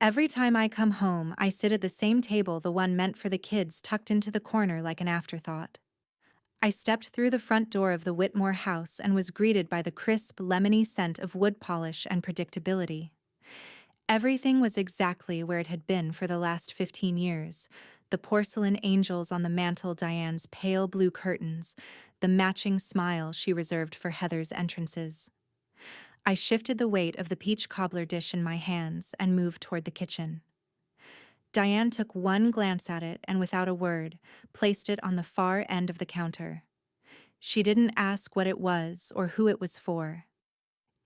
Every time I come home, I sit at the same table, the one meant for the kids, tucked into the corner like an afterthought. I stepped through the front door of the Whitmore house and was greeted by the crisp, lemony scent of wood polish and predictability. Everything was exactly where it had been for the last 15 years. The porcelain angels on the mantel, Diane's pale blue curtains, the matching smile she reserved for Heather's entrances. I shifted the weight of the peach cobbler dish in my hands and moved toward the kitchen. Diane took one glance at it and, without a word, placed it on the far end of the counter. She didn't ask what it was or who it was for.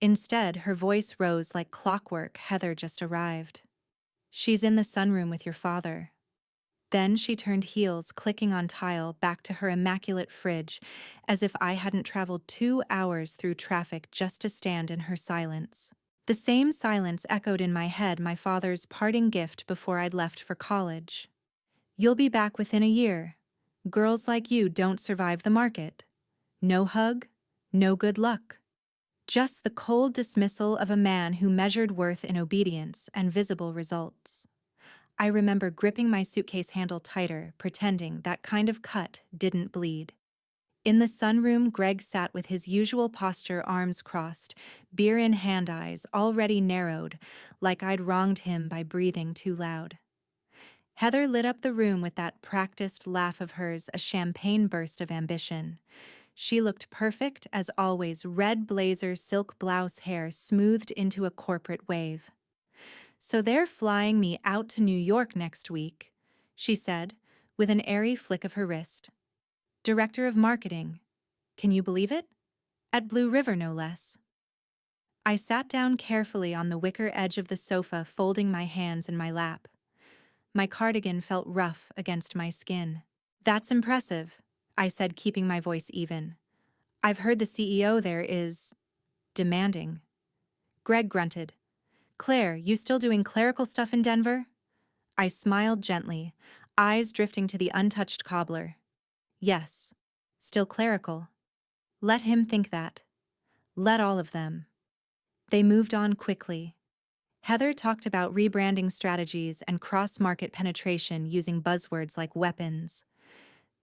Instead, her voice rose like clockwork. Heather just arrived. She's in the sunroom with your father. Then she turned heels, clicking on tile, back to her immaculate fridge, as if I hadn't traveled 2 hours through traffic just to stand in her silence. The same silence echoed in my head, my father's parting gift before I'd left for college. You'll be back within a year. Girls like you don't survive the market. No hug, no good luck. Just the cold dismissal of a man who measured worth in obedience and visible results. I remember gripping my suitcase handle tighter, pretending that kind of cut didn't bleed. In the sunroom, Greg sat with his usual posture, arms crossed, beer in hand, eyes already narrowed, like I'd wronged him by breathing too loud. Heather lit up the room with that practiced laugh of hers, a champagne burst of ambition. She looked perfect as always, red blazer, silk blouse, hair smoothed into a corporate wave. So they're flying me out to New York next week, she said, with an airy flick of her wrist. Director of Marketing. Can you believe it? At Blue River, no less. I sat down carefully on the wicker edge of the sofa, folding my hands in my lap. My cardigan felt rough against my skin. That's impressive, I said, keeping my voice even. I've heard the CEO there is demanding. Greg grunted. Claire, you still doing clerical stuff in Denver? I smiled gently, eyes drifting to the untouched cobbler. Yes, still clerical. Let him think that. Let all of them. They moved on quickly. Heather talked about rebranding strategies and cross-market penetration using buzzwords like weapons.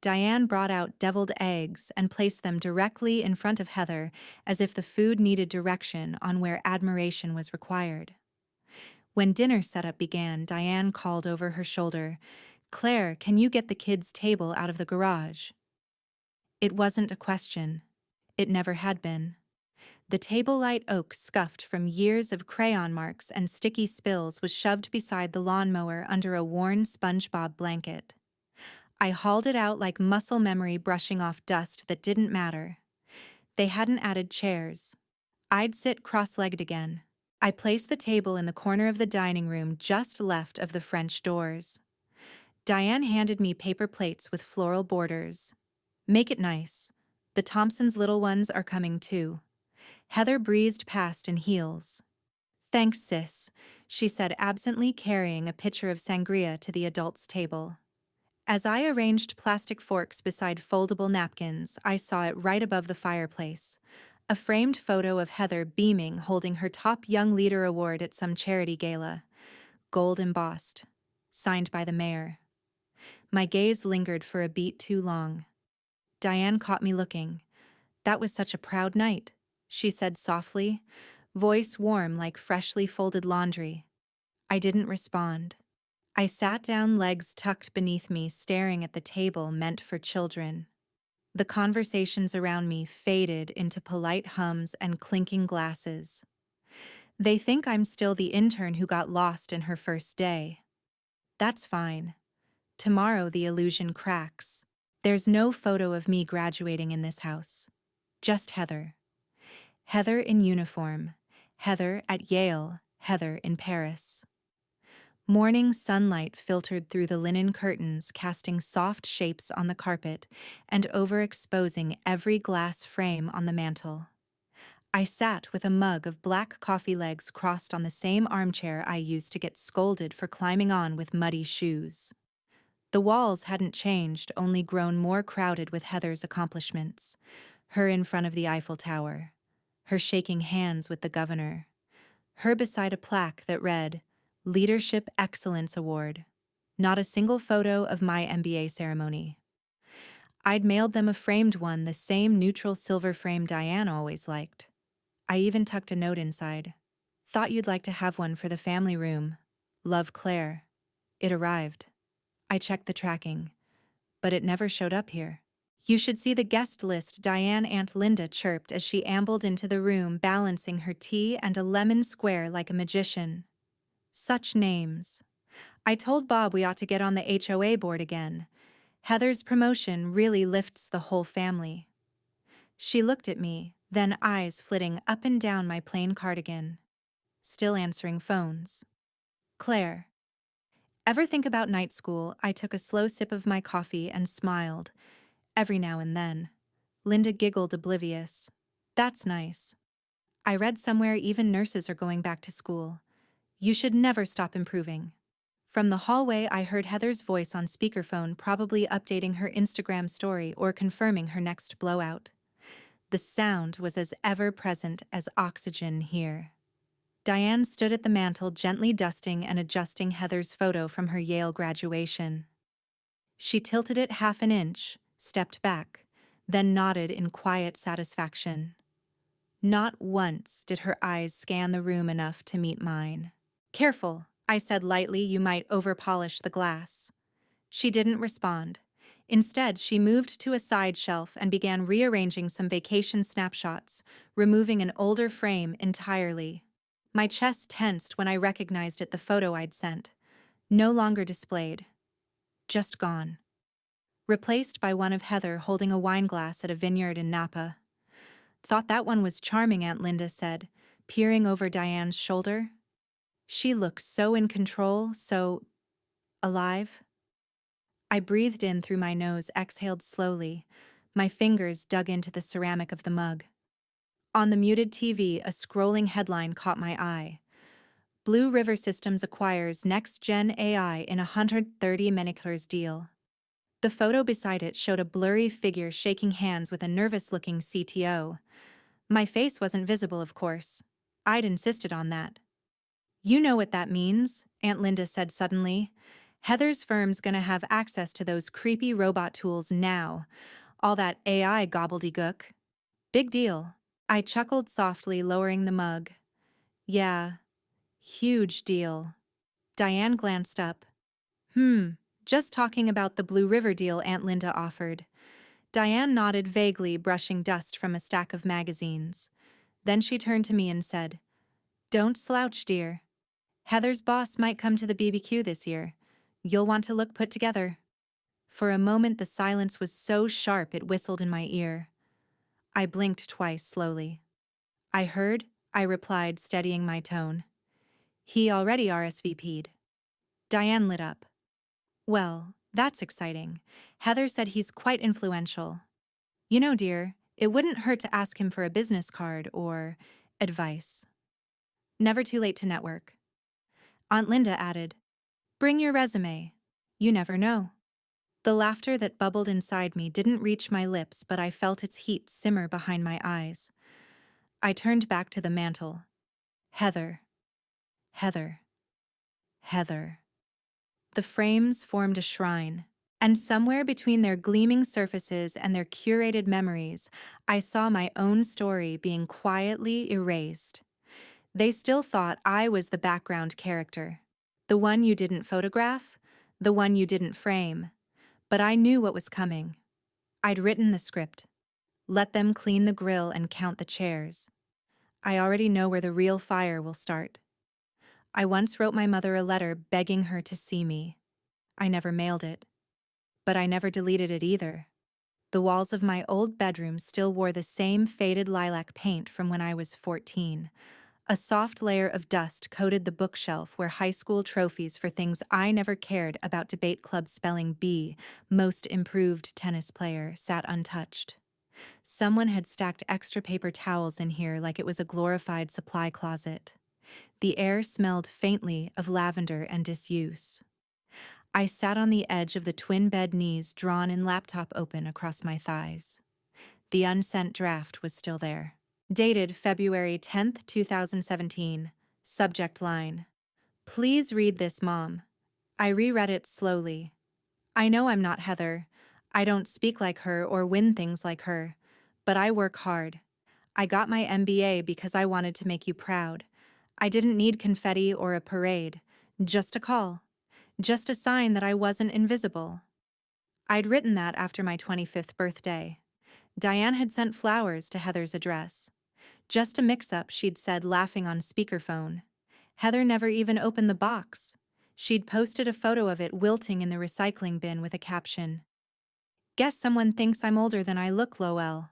Diane brought out deviled eggs and placed them directly in front of Heather as if the food needed direction on where admiration was required. When dinner setup began, Diane called over her shoulder, Claire, can you get the kids' table out of the garage? It wasn't a question. It never had been. The table-light oak, scuffed from years of crayon marks and sticky spills, was shoved beside the lawnmower under a worn SpongeBob blanket. I hauled it out like muscle memory, brushing off dust that didn't matter. They hadn't added chairs. I'd sit cross-legged again. I placed the table in the corner of the dining room just left of the French doors. Diane handed me paper plates with floral borders. Make it nice. The Thompsons' little ones are coming too. Heather breezed past in heels. Thanks, sis, she said absently, carrying a pitcher of sangria to the adults' table. As I arranged plastic forks beside foldable napkins, I saw it right above the fireplace. A framed photo of Heather beaming, holding her Top Young Leader award at some charity gala. Gold embossed. Signed by the mayor. My gaze lingered for a beat too long. Diane caught me looking. That was such a proud night, she said softly, voice warm like freshly folded laundry. I didn't respond. I sat down, legs tucked beneath me, staring at the table meant for children. The conversations around me faded into polite hums and clinking glasses. They think I'm still the intern who got lost in her first day. That's fine. Tomorrow the illusion cracks. There's no photo of me graduating in this house. Just Heather. Heather in uniform. Heather at Yale. Heather in Paris. Morning sunlight filtered through the linen curtains, casting soft shapes on the carpet and overexposing every glass frame on the mantel. I sat with a mug of black coffee, legs crossed on the same armchair I used to get scolded for climbing on with muddy shoes. The walls hadn't changed, only grown more crowded with Heather's accomplishments. Her in front of the Eiffel Tower. Her shaking hands with the governor. Her beside a plaque that read, Leadership Excellence Award. Not a single photo of my MBA ceremony. I'd mailed them a framed one, the same neutral silver frame Diane always liked. I even tucked a note inside. Thought you'd like to have one for the family room. Love, Claire. It arrived. I checked the tracking, but it never showed up here. You should see the guest list, Diane. Aunt Linda chirped as she ambled into the room, balancing her tea and a lemon square like a magician. Such names. I told Bob we ought to get on the HOA board again. Heather's promotion really lifts the whole family. She looked at me, then eyes flitting up and down my plain cardigan. Still answering phones. Claire. Ever think about night school? I took a slow sip of my coffee and smiled. Every now and then. Linda giggled, oblivious. That's nice. I read somewhere even nurses are going back to school. You should never stop improving. From the hallway, I heard Heather's voice on speakerphone, probably updating her Instagram story or confirming her next blowout. The sound was as ever-present as oxygen here. Diane stood at the mantel, gently dusting and adjusting Heather's photo from her Yale graduation. She tilted it half an inch, stepped back, then nodded in quiet satisfaction. Not once did her eyes scan the room enough to meet mine. Careful, I said lightly, you might overpolish the glass. She didn't respond. Instead, she moved to a side shelf and began rearranging some vacation snapshots, removing an older frame entirely. My chest tensed when I recognized it, the photo I'd sent. No longer displayed. Just gone. Replaced by one of Heather holding a wine glass at a vineyard in Napa. Thought that one was charming, Aunt Linda said, peering over Diane's shoulder. She looked so in control, so alive. I breathed in through my nose, exhaled slowly. My fingers dug into the ceramic of the mug. On the muted TV, a scrolling headline caught my eye. Blue River Systems acquires next-gen AI in a $130 million deal. The photo beside it showed a blurry figure shaking hands with a nervous-looking CTO. My face wasn't visible, of course. I'd insisted on that. You know what that means, Aunt Linda said suddenly. Heather's firm's gonna have access to those creepy robot tools now. All that AI gobbledygook. Big deal. I chuckled softly, lowering the mug. Yeah, huge deal. Diane glanced up. Just talking about the Blue River deal Aunt Linda offered. Diane nodded vaguely, brushing dust from a stack of magazines. Then she turned to me and said, Don't slouch, dear. Heather's boss might come to the BBQ this year. You'll want to look put together. For a moment, the silence was so sharp it whistled in my ear. I blinked twice slowly. I heard, I replied, steadying my tone. He already RSVP'd. Diane lit up. Well, that's exciting. Heather said he's quite influential. You know, dear, it wouldn't hurt to ask him for a business card or advice. Never too late to network. Aunt Linda added, Bring your resume. You never know. The laughter that bubbled inside me didn't reach my lips, but I felt its heat simmer behind my eyes. I turned back to the mantel. Heather. Heather. Heather. The frames formed a shrine, and somewhere between their gleaming surfaces and their curated memories, I saw my own story being quietly erased. They still thought I was the background character, the one you didn't photograph, the one you didn't frame. But I knew what was coming. I'd written the script. Let them clean the grill and count the chairs. I already know where the real fire will start. I once wrote my mother a letter begging her to see me. I never mailed it. But I never deleted it either. The walls of my old bedroom still wore the same faded lilac paint from when I was 14. A soft layer of dust coated the bookshelf where high school trophies for things I never cared about, debate club spelling bee, most improved tennis player, sat untouched. Someone had stacked extra paper towels in here like it was a glorified supply closet. The air smelled faintly of lavender and disuse. I sat on the edge of the twin bed, knees drawn in, laptop open across my thighs. The unsent draft was still there. Dated February 10th, 2017. Subject line: Please read this, Mom. I reread it slowly. I know I'm not Heather. I don't speak like her or win things like her. But I work hard. I got my MBA because I wanted to make you proud. I didn't need confetti or a parade. Just a call. Just a sign that I wasn't invisible. I'd written that after my 25th birthday. Diane had sent flowers to Heather's address. Just a mix-up, she'd said, laughing on speakerphone. Heather never even opened the box. She'd posted a photo of it wilting in the recycling bin with a caption, "Guess someone thinks I'm older than I look, Lowell."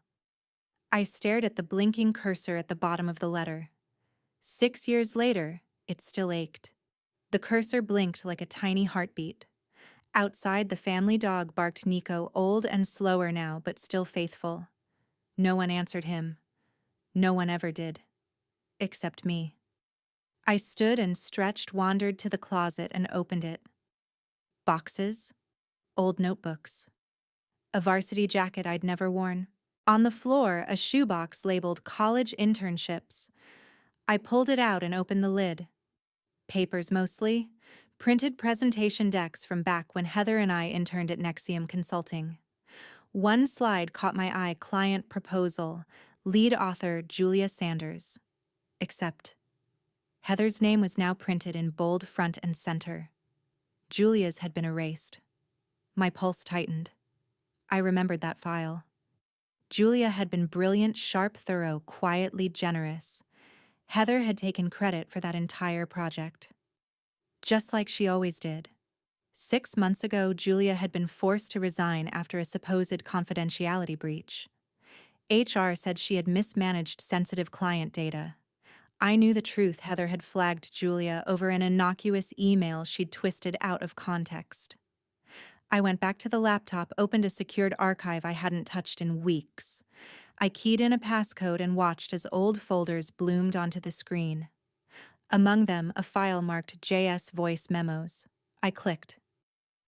I stared at the blinking cursor at the bottom of the letter. 6 years later, it still ached. The cursor blinked like a tiny heartbeat. Outside, the family dog barked Nico, old and slower now, but still faithful. No one answered him. No one ever did. Except me. I stood and stretched, wandered to the closet and opened it. Boxes. Old notebooks. A varsity jacket I'd never worn. On the floor, a shoebox labeled college internships. I pulled it out and opened the lid. Papers mostly. Printed presentation decks from back when Heather and I interned at Nexium Consulting. One slide caught my eye: client proposal, lead author Julia Sanders. Except Heather's name was now printed in bold front and center. Julia's had been erased. My pulse tightened. I remembered that file. Julia had been brilliant, sharp, thorough, quietly generous. Heather had taken credit for that entire project. Just like she always did. 6 months ago, Julia had been forced to resign after a supposed confidentiality breach. HR said she had mismanaged sensitive client data. I knew the truth. Heather had flagged Julia over an innocuous email she'd twisted out of context. I went back to the laptop, opened a secured archive I hadn't touched in weeks. I keyed in a passcode and watched as old folders bloomed onto the screen. Among them, a file marked JS Voice Memos. I clicked.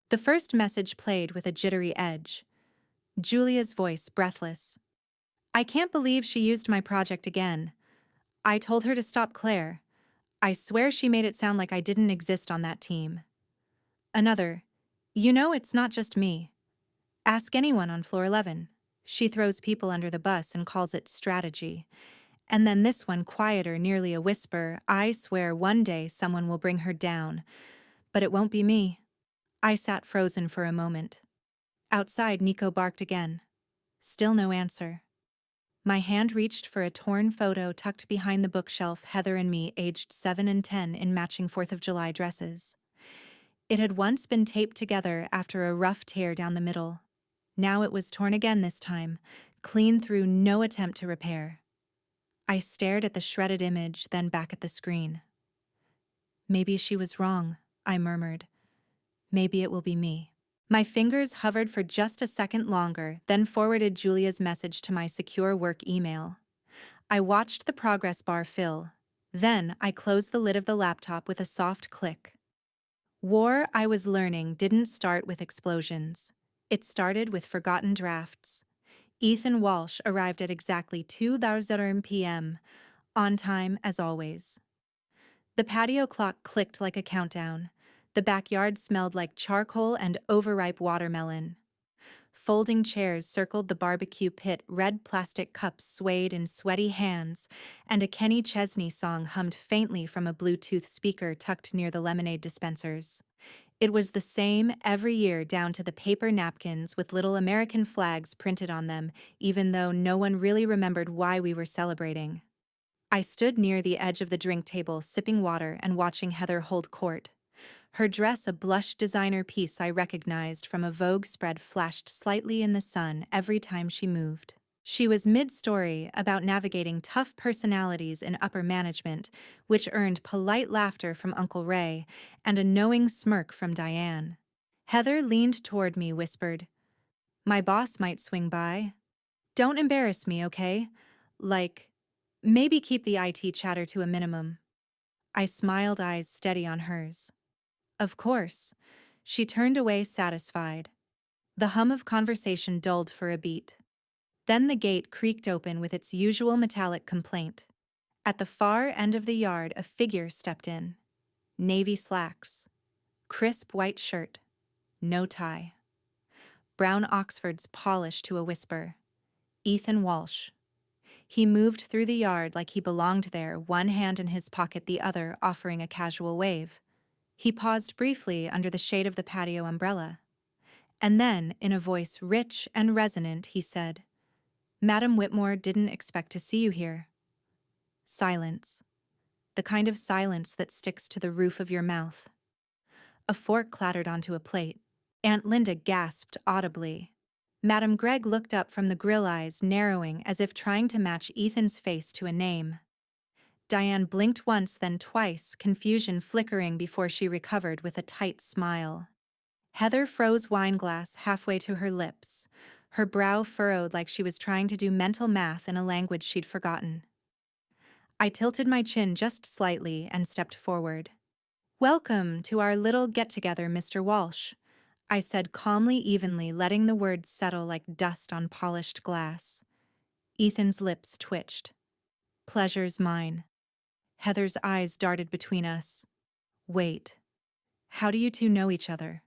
The first message played with a jittery edge. Julia's voice, breathless. "I can't believe she used my project again. I told her to stop Claire. I swear she made it sound like I didn't exist on that team." Another, "You know, it's not just me. Ask anyone on floor 11. She throws people under the bus and calls it strategy." And then this one, quieter, nearly a whisper, "I swear one day someone will bring her down. But it won't be me." I sat frozen for a moment. Outside, Nico barked again. Still no answer. My hand reached for a torn photo tucked behind the bookshelf, Heather and me, aged 7 and 10, in matching 4th of July dresses. It had once been taped together after a rough tear down the middle. Now it was torn again this time, clean through, no attempt to repair. I stared at the shredded image, then back at the screen. "Maybe she was wrong," I murmured. "Maybe it will be me." My fingers hovered for just a second longer, then forwarded Julia's message to my secure work email. I watched the progress bar fill. Then I closed the lid of the laptop with a soft click. War, I was learning, didn't start with explosions. It started with forgotten drafts. Ethan Walsh arrived at exactly 2:00 p.m., on time as always. The patio clock clicked like a countdown. The backyard smelled like charcoal and overripe watermelon. Folding chairs circled the barbecue pit, red plastic cups swayed in sweaty hands, and a Kenny Chesney song hummed faintly from a Bluetooth speaker tucked near the lemonade dispensers. It was the same every year, down to the paper napkins with little American flags printed on them, even though no one really remembered why we were celebrating. I stood near the edge of the drink table, sipping water and watching Heather hold court. Her dress, a blush designer piece I recognized from a Vogue spread, flashed slightly in the sun every time she moved. She was mid-story, about navigating tough personalities in upper management, which earned polite laughter from Uncle Ray and a knowing smirk from Diane. Heather leaned toward me, whispered, "My boss might swing by. Don't embarrass me, okay? Like, maybe keep the IT chatter to a minimum." I smiled, eyes steady on hers. "Of course." She turned away, satisfied. The hum of conversation dulled for a beat. Then the gate creaked open with its usual metallic complaint. At the far end of the yard, a figure stepped in. navy slacks, crisp white shirt, no tie. Brown Oxfords polished to a whisper. Ethan Walsh. He moved through the yard like he belonged there, one hand in his pocket, the other offering a casual wave. He paused briefly under the shade of the patio umbrella. And then, in a voice rich and resonant, he said, "Madam Whitmore didn't expect to see you here." Silence. The kind of silence that sticks to the roof of your mouth. A fork clattered onto a plate. Aunt Linda gasped audibly. Madam Gregg looked up from the grill, eyes narrowing as if trying to match Ethan's face to a name. Diane blinked once, then twice, confusion flickering before she recovered with a tight smile. Heather froze wineglass halfway to her lips, her brow furrowed like she was trying to do mental math in a language she'd forgotten. I tilted my chin just slightly and stepped forward. "Welcome to our little get-together, Mr. Walsh," I said calmly, evenly, letting the words settle like dust on polished glass. Ethan's lips twitched. "Pleasure's mine." Heather's eyes darted between us. "Wait. How do you two know each other?"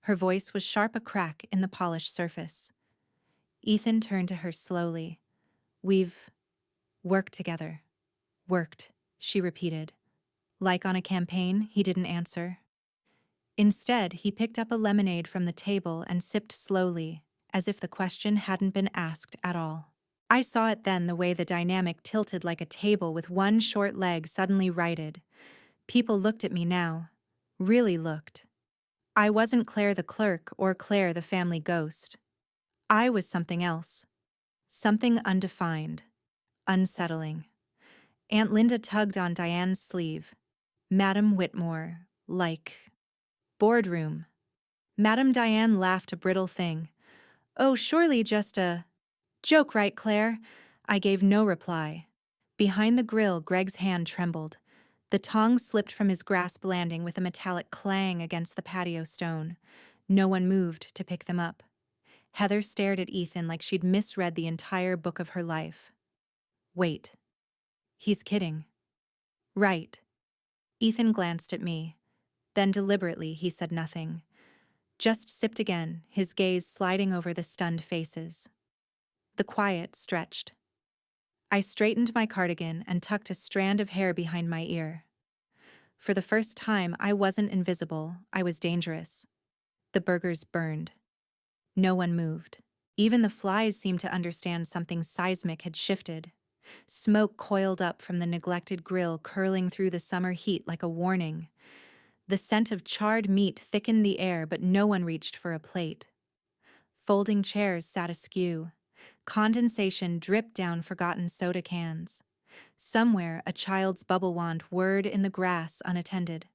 Her voice was sharp, a crack in the polished surface. Ethan turned to her slowly. "We've worked together." "Worked," she repeated. Like on a campaign, he didn't answer. Instead, he picked up a lemonade from the table and sipped slowly, as if the question hadn't been asked at all. I saw it then, the way the dynamic tilted like a table with one short leg suddenly righted. People looked at me now. Really looked. I wasn't Claire the clerk or Claire the family ghost. I was something else. Something undefined. Unsettling. Aunt Linda tugged on Diane's sleeve. "Madam Whitmore, like... boardroom." Madam Diane laughed, a brittle thing. "Oh, surely just a... joke, right, Claire?" I gave no reply. Behind the grill, Greg's hand trembled. The tongs slipped from his grasp, landing with a metallic clang against the patio stone. No one moved to pick them up. Heather stared at Ethan like she'd misread the entire book of her life. "Wait. He's kidding." "Right." Ethan glanced at me. Then deliberately he said nothing. Just sipped again, his gaze sliding over the stunned faces. The quiet stretched. I straightened my cardigan and tucked a strand of hair behind my ear. For the first time, I wasn't invisible, I was dangerous. The burgers burned. No one moved. Even the flies seemed to understand something seismic had shifted. Smoke coiled up from the neglected grill, curling through the summer heat like a warning. The scent of charred meat thickened the air, but no one reached for a plate. Folding chairs sat askew. Condensation dripped down forgotten soda cans. Somewhere, a child's bubble wand whirred in the grass unattended.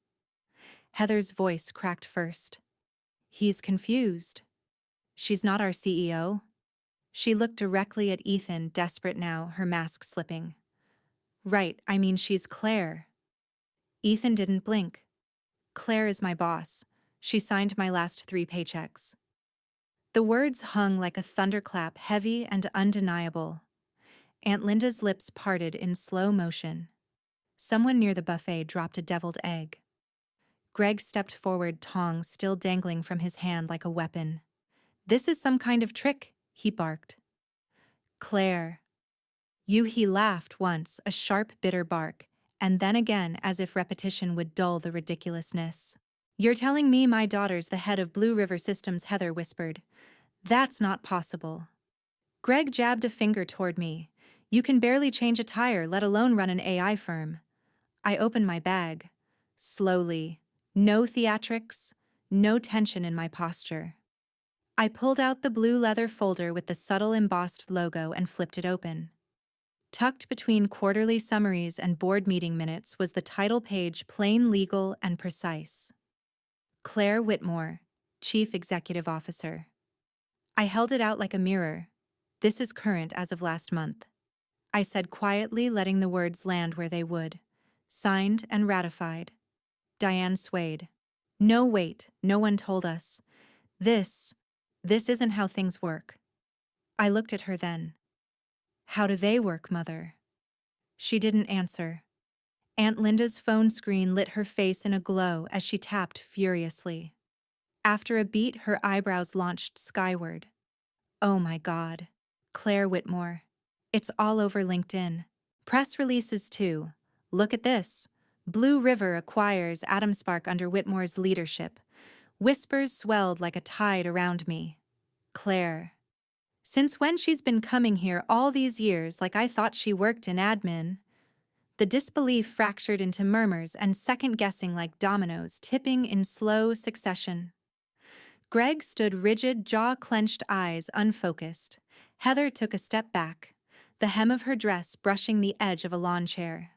Heather's voice cracked first. "He's confused. She's not our CEO." She looked directly at Ethan, desperate now, her mask slipping. "Right, I mean she's Claire." Ethan didn't blink. "Claire is my boss. She signed my last 3 paychecks." The words hung like a thunderclap, heavy and undeniable. Aunt Linda's lips parted in slow motion. Someone near the buffet dropped a deviled egg. Greg stepped forward, tongs still dangling from his hand like a weapon. "This is some kind of trick," he barked. "Claire." He laughed once, a sharp, bitter bark, and then again as if repetition would dull the ridiculousness. "You're telling me my daughter's the head of Blue River Systems," Heather whispered. "That's not possible." Greg jabbed a finger toward me. "You can barely change a tire, let alone run an AI firm." I opened my bag. Slowly. No theatrics, no tension in my posture. I pulled out the blue leather folder with the subtle embossed logo and flipped it open. Tucked between quarterly summaries and board meeting minutes was the title page, plain, legal, and precise. Claire Whitmore, Chief Executive Officer. I held it out like a mirror. "This is current as of last month," I said quietly, letting the words land where they would. "Signed and ratified." Diane swayed. "No, wait, no one told us. This isn't how things work." I looked at her then. "How do they work, Mother?" She didn't answer. Aunt Linda's phone screen lit her face in a glow as she tapped furiously. After a beat, her eyebrows launched skyward. Oh my God. Claire Whitmore. It's all over LinkedIn. Press releases too. Look at this. Blue River acquires Atomspark under Whitmore's leadership. Whispers swelled like a tide around me. Claire. Since when she's been coming here all these years like I thought she worked in admin? The disbelief fractured into murmurs and second-guessing like dominoes tipping in slow succession. Greg stood rigid, jaw-clenched eyes unfocused. Heather took a step back, the hem of her dress brushing the edge of a lawn chair.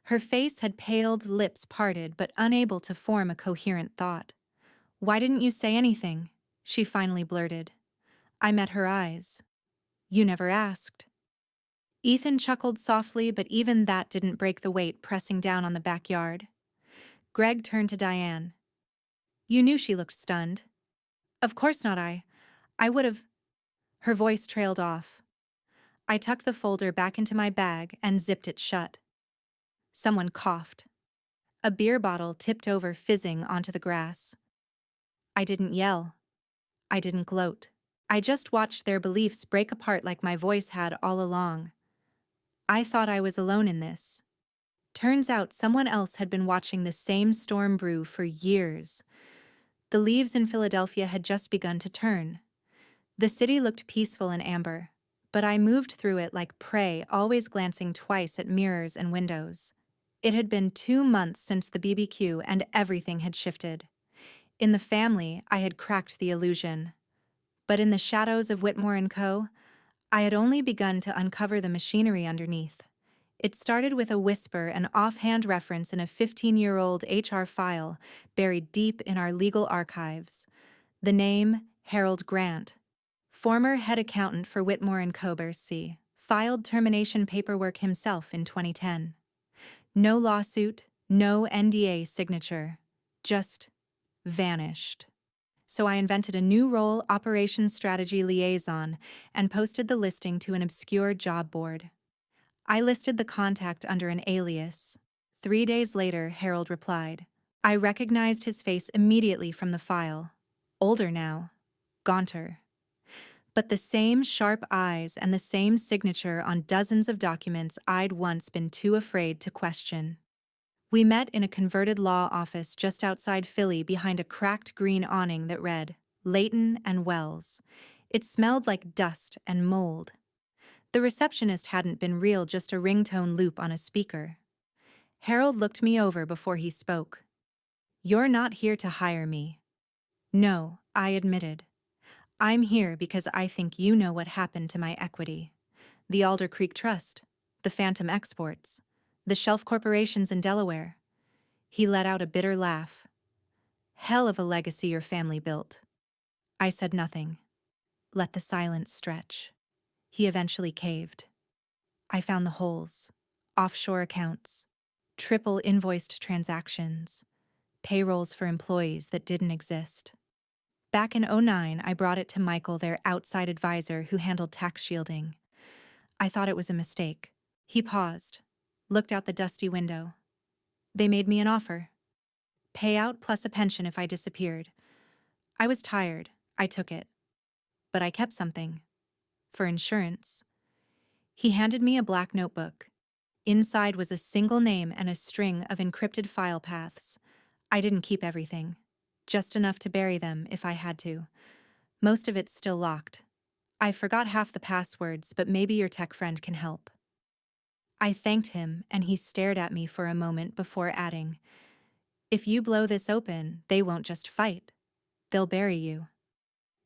Her face had paled, lips parted but unable to form a coherent thought. "Why didn't you say anything?" she finally blurted. I met her eyes. "You never asked." Ethan chuckled softly, but even that didn't break the weight pressing down on the backyard. Greg turned to Diane. "You knew she looked stunned." "Of course not. I would have—" Her voice trailed off. I tucked the folder back into my bag and zipped it shut. Someone coughed. A beer bottle tipped over fizzing onto the grass. I didn't yell. I didn't gloat. I just watched their beliefs break apart like my voice had all along. I thought I was alone in this. Turns out someone else had been watching the same storm brew for years. The leaves in Philadelphia had just begun to turn. The city looked peaceful and amber, but I moved through it like prey, always glancing twice at mirrors and windows. It had been 2 months since the BBQ and everything had shifted. In the family, I had cracked the illusion. But in the shadows of Whitmore & Co., I had only begun to uncover the machinery underneath. It started with a whisper, an offhand reference in a 15-year-old HR file buried deep in our legal archives. The name, Harold Grant, former head accountant for Whitmore & Co. C. Filed termination paperwork himself in 2010. No lawsuit, no NDA signature, just vanished. So I invented a new role, Operations Strategy Liaison, and posted the listing to an obscure job board. I listed the contact under an alias. 3 days later, Harold replied. I recognized his face immediately from the file. Older now, gaunter. But the same sharp eyes and the same signature on dozens of documents I'd once been too afraid to question. We met in a converted law office just outside Philly behind a cracked green awning that read, Layton and Wells. It smelled like dust and mold. The receptionist hadn't been real, just a ringtone loop on a speaker. Harold looked me over before he spoke. You're not here to hire me. No, I admitted. I'm here because I think you know what happened to my equity. The Alder Creek Trust, the Phantom Exports, the shelf corporations in Delaware. He let out a bitter laugh. Hell of a legacy your family built. I said nothing. Let the silence stretch. He eventually caved. I found the holes. Offshore accounts. Triple invoiced transactions. Payrolls for employees that didn't exist. Back in '09, I brought it to Michael, their outside advisor who handled tax shielding. I thought it was a mistake. He paused, looked out the dusty window. They made me an offer. Payout plus a pension if I disappeared. I was tired. I took it. But I kept something. For insurance. He handed me a black notebook. Inside was a single name and a string of encrypted file paths. I didn't keep everything. Just enough to bury them if I had to. Most of it's still locked. I forgot half the passwords, but maybe your tech friend can help. I thanked him, and he stared at me for a moment before adding, If you blow this open, they won't just fight. They'll bury you.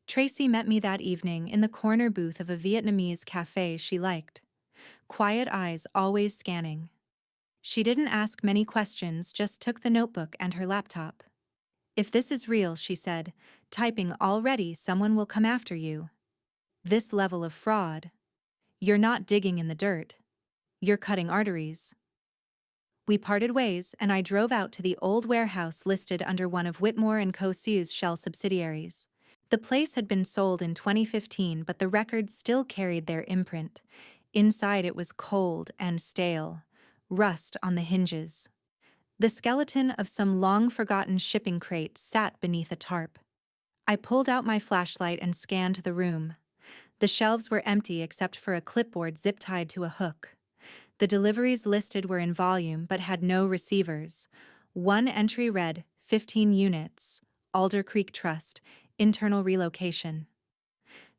Tracy met me that evening in the corner booth of a Vietnamese cafe she liked. Quiet eyes always scanning. She didn't ask many questions, just took the notebook and her laptop. If this is real, she said, typing already, someone will come after you. This level of fraud. You're not digging in the dirt. You're cutting arteries. We parted ways, and I drove out to the old warehouse listed under one of Whitmore & Co.'s shell subsidiaries. The place had been sold in 2015, but the records still carried their imprint. Inside it was cold and stale. rust on the hinges. The skeleton of some long-forgotten shipping crate sat beneath a tarp. I pulled out my flashlight and scanned the room. The shelves were empty except for a clipboard zip-tied to a hook. The deliveries listed were in volume but had no receivers. One entry read, 15 units, Alder Creek Trust, internal relocation.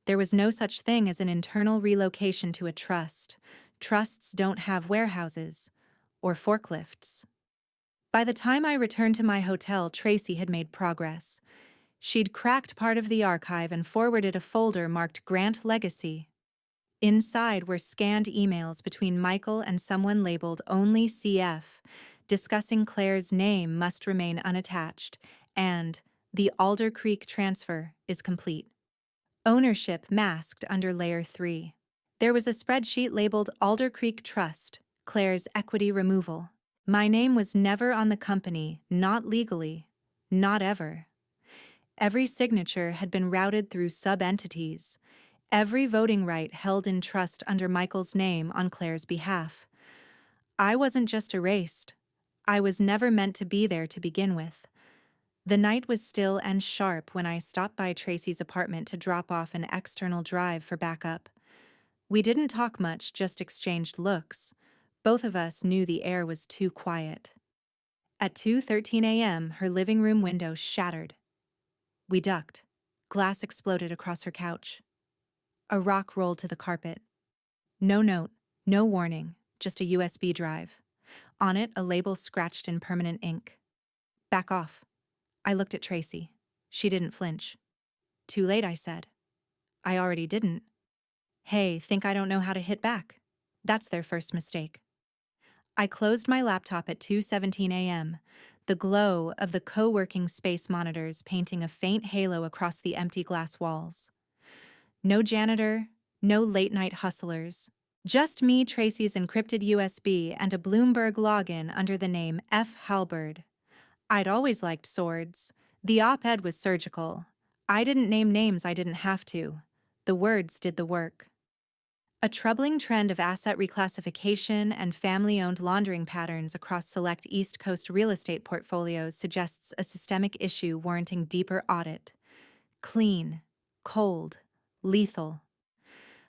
There was no such thing as an internal relocation to a trust. Trusts don't have warehouses or forklifts. By the time I returned to my hotel, Tracy had made progress. She'd cracked part of the archive and forwarded a folder marked Grant Legacy. Inside were scanned emails between Michael and someone labeled Only CF, discussing Claire's name must remain unattached, and the Alder Creek transfer is complete. Ownership masked under Layer 3. There was a spreadsheet labeled Alder Creek Trust, Claire's equity removal. My name was never on the company, not legally, not ever. Every signature had been routed through sub-entities. Every voting right held in trust under Michael's name on Claire's behalf. I wasn't just erased. I was never meant to be there to begin with. The night was still and sharp when I stopped by Tracy's apartment to drop off an external drive for backup. We didn't talk much, just exchanged looks. Both of us knew the air was too quiet. At 2:13 a.m., her living room window shattered. We ducked. Glass exploded across her couch. A rock rolled to the carpet. No note, no warning, just a USB drive. On it, a label scratched in permanent ink. Back off. I looked at Tracy. She didn't flinch. Too late, I said. I already didn't. Hey, think I don't know how to hit back? That's their first mistake. I closed my laptop at 2:17 a.m., the glow of the co-working space monitors painting a faint halo across the empty glass walls. No janitor, no late-night hustlers. Just me, Tracy's encrypted USB, and a Bloomberg login under the name F. Halberd. I'd always liked swords. The op-ed was surgical. I didn't name names I didn't have to. The words did the work. A troubling trend of asset reclassification and family-owned laundering patterns across select East Coast real estate portfolios suggests a systemic issue warranting deeper audit. Clean, cold, lethal.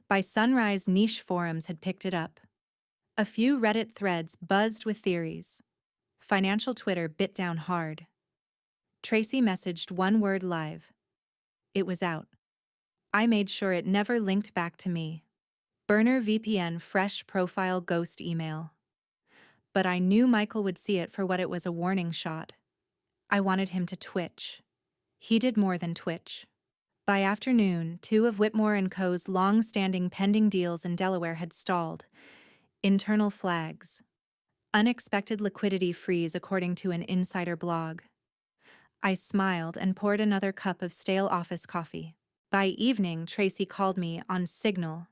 By sunrise, niche forums had picked it up. A few Reddit threads buzzed with theories. Financial Twitter bit down hard. Tracy messaged one word live. It was out. I made sure it never linked back to me. Burner VPN fresh profile ghost email. But I knew Michael would see it for what it was, a warning shot. I wanted him to twitch. He did more than twitch. By afternoon, 2 of Whitmore & Co.'s long-standing pending deals in Delaware had stalled. Internal flags. Unexpected liquidity freeze, according to an insider blog. I smiled and poured another cup of stale office coffee. By evening, Tracy called me on Signal.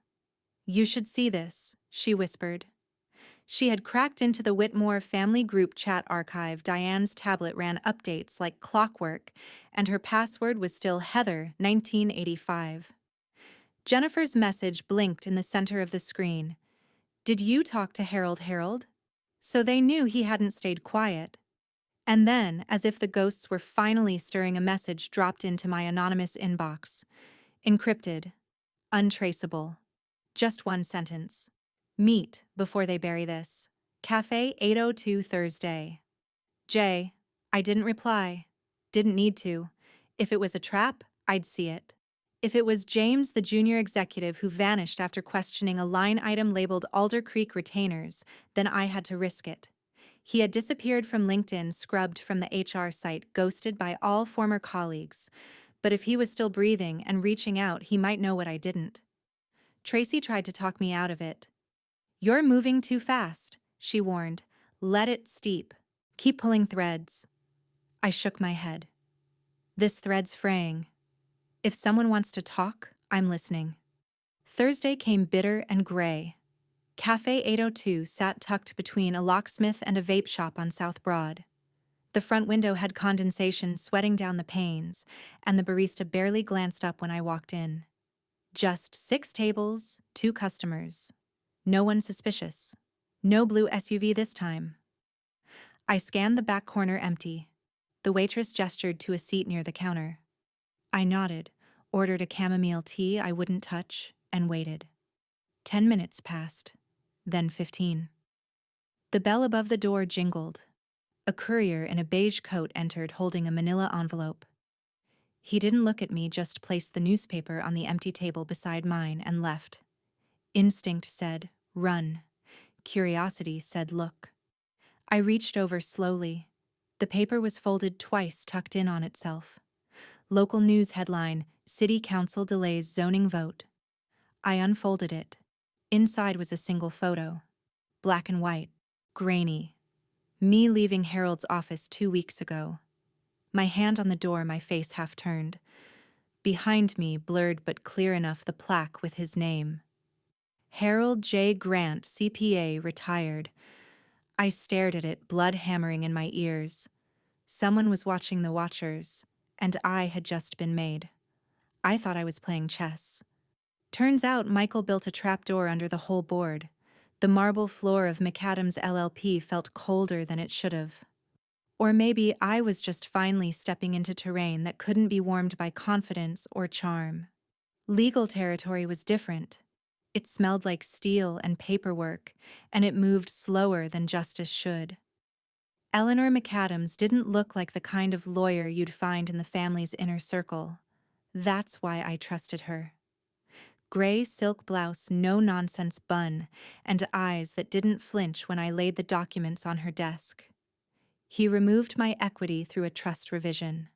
You should see this, she whispered. She had cracked into the Whitmore family group chat archive. Diane's tablet ran updates like clockwork, and her password was still Heather 1985. Jennifer's message blinked in the center of the screen. Did you talk to Harold? So they knew he hadn't stayed quiet. And then, as if the ghosts were finally stirring, a message dropped into my anonymous inbox. Encrypted. Untraceable. Just one sentence. Meet before they bury this. Cafe 802 Thursday. Jay. I didn't reply. Didn't need to. If it was a trap, I'd see it. If it was James, the junior executive who vanished after questioning a line item labeled Alder Creek retainers, then I had to risk it. He had disappeared from LinkedIn, scrubbed from the HR site, ghosted by all former colleagues. But if he was still breathing and reaching out, he might know what I didn't. Tracy tried to talk me out of it. You're moving too fast, she warned. Let it steep. Keep pulling threads. I shook my head. This thread's fraying. If someone wants to talk, I'm listening. Thursday came bitter and gray. Cafe 802 sat tucked between a locksmith and a vape shop on South Broad. The front window had condensation sweating down the panes, and the barista barely glanced up when I walked in. Just 6 tables, 2 customers. No one suspicious. No blue SUV this time. I scanned the back corner empty. The waitress gestured to a seat near the counter. I nodded, ordered a chamomile tea I wouldn't touch, and waited. 10 minutes passed, then 15. The bell above the door jingled. A courier in a beige coat entered holding a manila envelope. He didn't look at me, just placed the newspaper on the empty table beside mine and left. Instinct said, run. Curiosity said, look. I reached over slowly. The paper was folded twice, tucked in on itself. Local news headline, City Council delays zoning vote. I unfolded it. Inside was a single photo. Black and white. Grainy. Me leaving Harold's office 2 weeks ago. My hand on the door, my face half turned. Behind me, blurred but clear enough, the plaque with his name. Harold J. Grant, CPA, retired. I stared at it, blood hammering in my ears. Someone was watching the watchers, and I had just been made. I thought I was playing chess. Turns out Michael built a trapdoor under the whole board. The marble floor of McAdams LLP felt colder than it should have. Or maybe I was just finally stepping into terrain that couldn't be warmed by confidence or charm. Legal territory was different. It smelled like steel and paperwork, and it moved slower than justice should. Eleanor McAdams didn't look like the kind of lawyer you'd find in the family's inner circle. That's why I trusted her. Gray silk blouse, no-nonsense bun, and eyes that didn't flinch when I laid the documents on her desk. He removed my equity through a trust revision.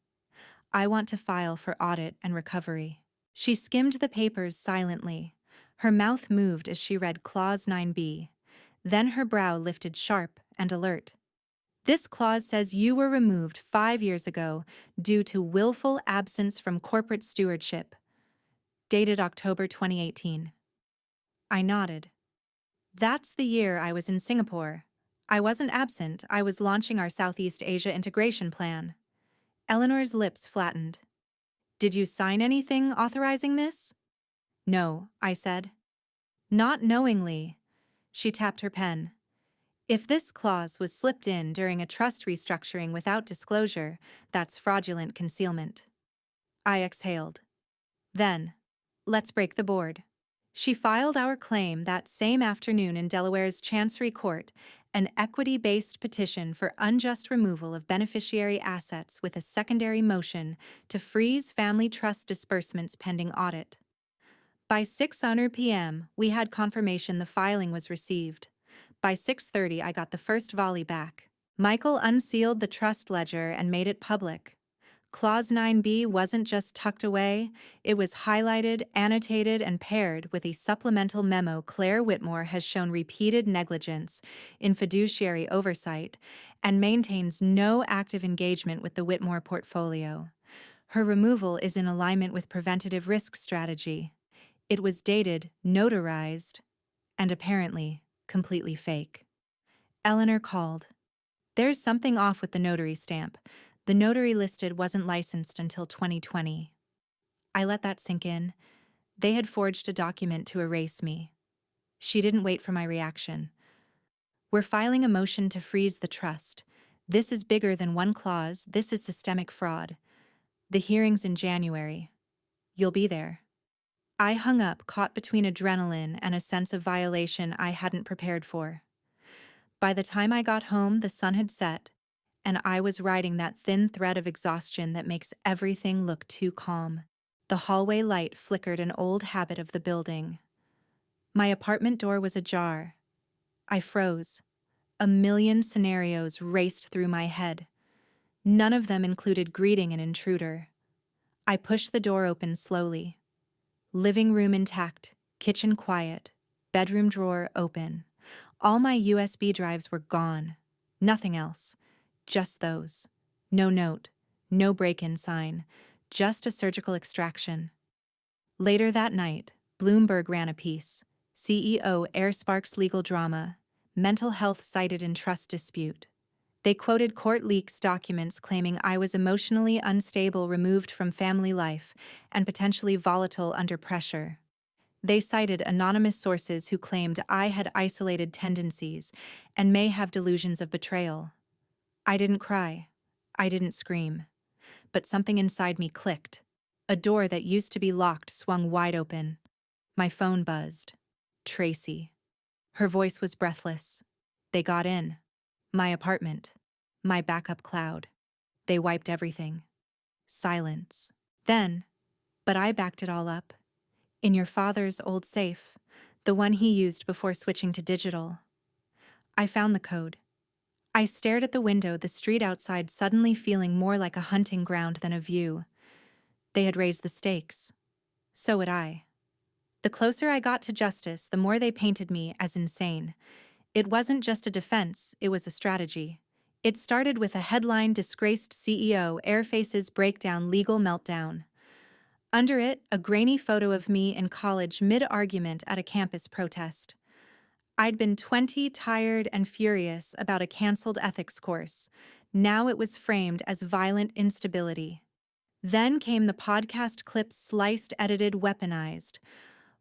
I want to file for audit and recovery. She skimmed the papers silently. Her mouth moved as she read Clause 9b. Then her brow lifted sharp and alert. This clause says you were removed 5 years ago due to willful absence from corporate stewardship. Dated October 2018. I nodded. That's the year I was in Singapore. I wasn't absent, I was launching our Southeast Asia integration plan. Eleanor's lips flattened. Did you sign anything authorizing this? No, I said. Not knowingly. She tapped her pen. If this clause was slipped in during a trust restructuring without disclosure, that's fraudulent concealment. I exhaled. Then, let's break the board. She filed our claim that same afternoon in Delaware's Chancery Court, an equity-based petition for unjust removal of beneficiary assets with a secondary motion to freeze family trust disbursements pending audit. By 6:00 p.m., we had confirmation the filing was received. By 6:30, I got the first volley back. Michael unsealed the trust ledger and made it public. Clause 9b wasn't just tucked away, it was highlighted, annotated, and paired with a supplemental memo. Claire Whitmore has shown repeated negligence in fiduciary oversight and maintains no active engagement with the Whitmore portfolio. Her removal is in alignment with preventative risk strategy. It was dated, notarized, and apparently completely fake. Eleanor called. There's something off with the notary stamp. The notary listed wasn't licensed until 2020. I let that sink in. They had forged a document to erase me. She didn't wait for my reaction. We're filing a motion to freeze the trust. This is bigger than one clause. This is systemic fraud. The hearing's in January. You'll be there. I hung up, caught between adrenaline and a sense of violation I hadn't prepared for. By the time I got home, the sun had set, and I was riding that thin thread of exhaustion that makes everything look too calm. The hallway light flickered, an old habit of the building. My apartment door was ajar. I froze. A million scenarios raced through my head. None of them included greeting an intruder. I pushed the door open slowly. Living room intact, kitchen quiet, bedroom drawer open. All my USB drives were gone. Nothing else. Just those. No note, no break-in sign, just a surgical extraction. Later that night, Bloomberg ran a piece. CEO Air Sparks legal drama, mental health cited in trust dispute. They quoted court leaks documents claiming I was emotionally unstable, removed from family life, and potentially volatile under pressure. They cited anonymous sources who claimed I had isolated tendencies and may have delusions of betrayal. I didn't cry. I didn't scream. But something inside me clicked. A door that used to be locked swung wide open. My phone buzzed. Tracy. Her voice was breathless. They got in. My apartment. My backup cloud. They wiped everything. Silence. Then, but I backed it all up. In your father's old safe, the one he used before switching to digital. I found the code. I stared at the window, the street outside suddenly feeling more like a hunting ground than a view. They had raised the stakes. So had I. The closer I got to justice, the more they painted me as insane. It wasn't just a defense, it was a strategy. It started with a headline: Disgraced CEO, Airface's Breakdown, Legal Meltdown. Under it, a grainy photo of me in college mid-argument at a campus protest. I'd been 20, tired and furious about a canceled ethics course. Now it was framed as violent instability. Then came the podcast clips, sliced, edited, weaponized.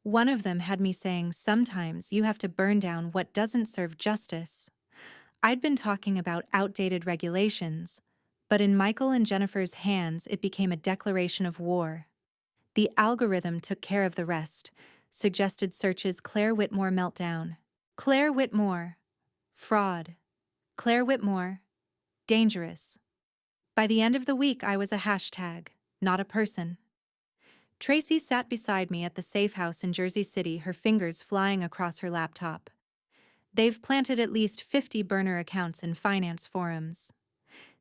One of them had me saying, sometimes you have to burn down what doesn't serve justice. I'd been talking about outdated regulations, but in Michael and Jennifer's hands it became a declaration of war. The algorithm took care of the rest. Suggested searches: Claire Whitmore meltdown. Claire Whitmore. Fraud. Claire Whitmore. Dangerous. By the end of the week I was a hashtag, not a person. Tracy sat beside me at the safe house in Jersey City, her fingers flying across her laptop. They've planted at least 50 burner accounts in finance forums.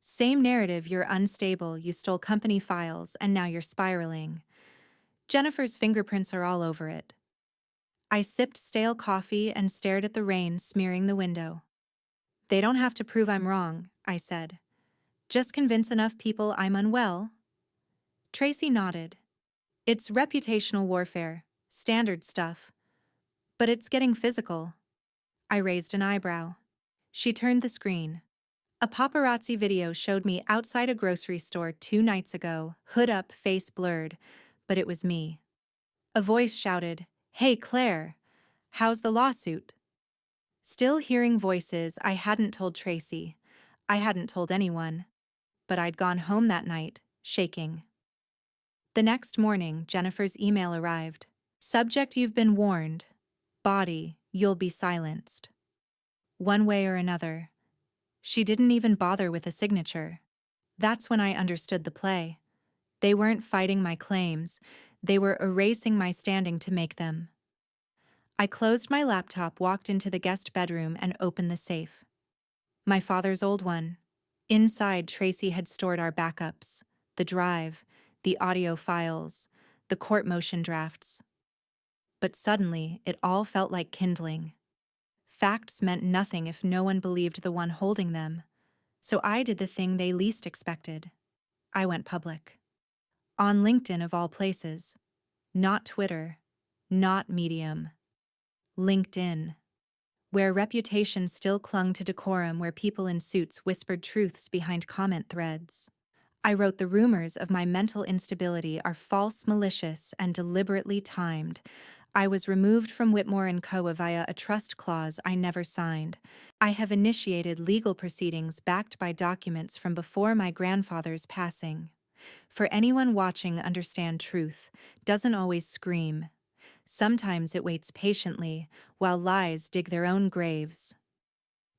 Same narrative: you're unstable, you stole company files, and now you're spiraling. Jennifer's fingerprints are all over it. I sipped stale coffee and stared at the rain smearing the window. They don't have to prove I'm wrong, I said. Just convince enough people I'm unwell. Tracy nodded. It's reputational warfare, standard stuff. But it's getting physical. I raised an eyebrow. She turned the screen. A paparazzi video showed me outside a grocery store 2 nights ago, hood up, face blurred, but it was me. A voice shouted, "Hey Claire, how's the lawsuit?" Still hearing voices, I hadn't told Tracy. I hadn't told anyone. But I'd gone home that night, shaking. The next morning, Jennifer's email arrived. Subject: you've been warned. Body: you'll be silenced. One way or another. She didn't even bother with a signature. That's when I understood the play. They weren't fighting my claims. They were erasing my standing to make them. I closed my laptop, walked into the guest bedroom, and opened the safe. My father's old one. Inside, Tracy had stored our backups, the drive, the audio files, the court motion drafts. But suddenly, it all felt like kindling. Facts meant nothing if no one believed the one holding them. So I did the thing they least expected. I went public. On LinkedIn of all places. Not Twitter. Not Medium. LinkedIn. Where reputation still clung to decorum, where people in suits whispered truths behind comment threads. I wrote, the rumors of my mental instability are false, malicious, and deliberately timed. I was removed from Whitmore & Co. via a trust clause I never signed. I have initiated legal proceedings backed by documents from before my grandfather's passing. For anyone watching, understand truth doesn't always scream. Sometimes it waits patiently while lies dig their own graves.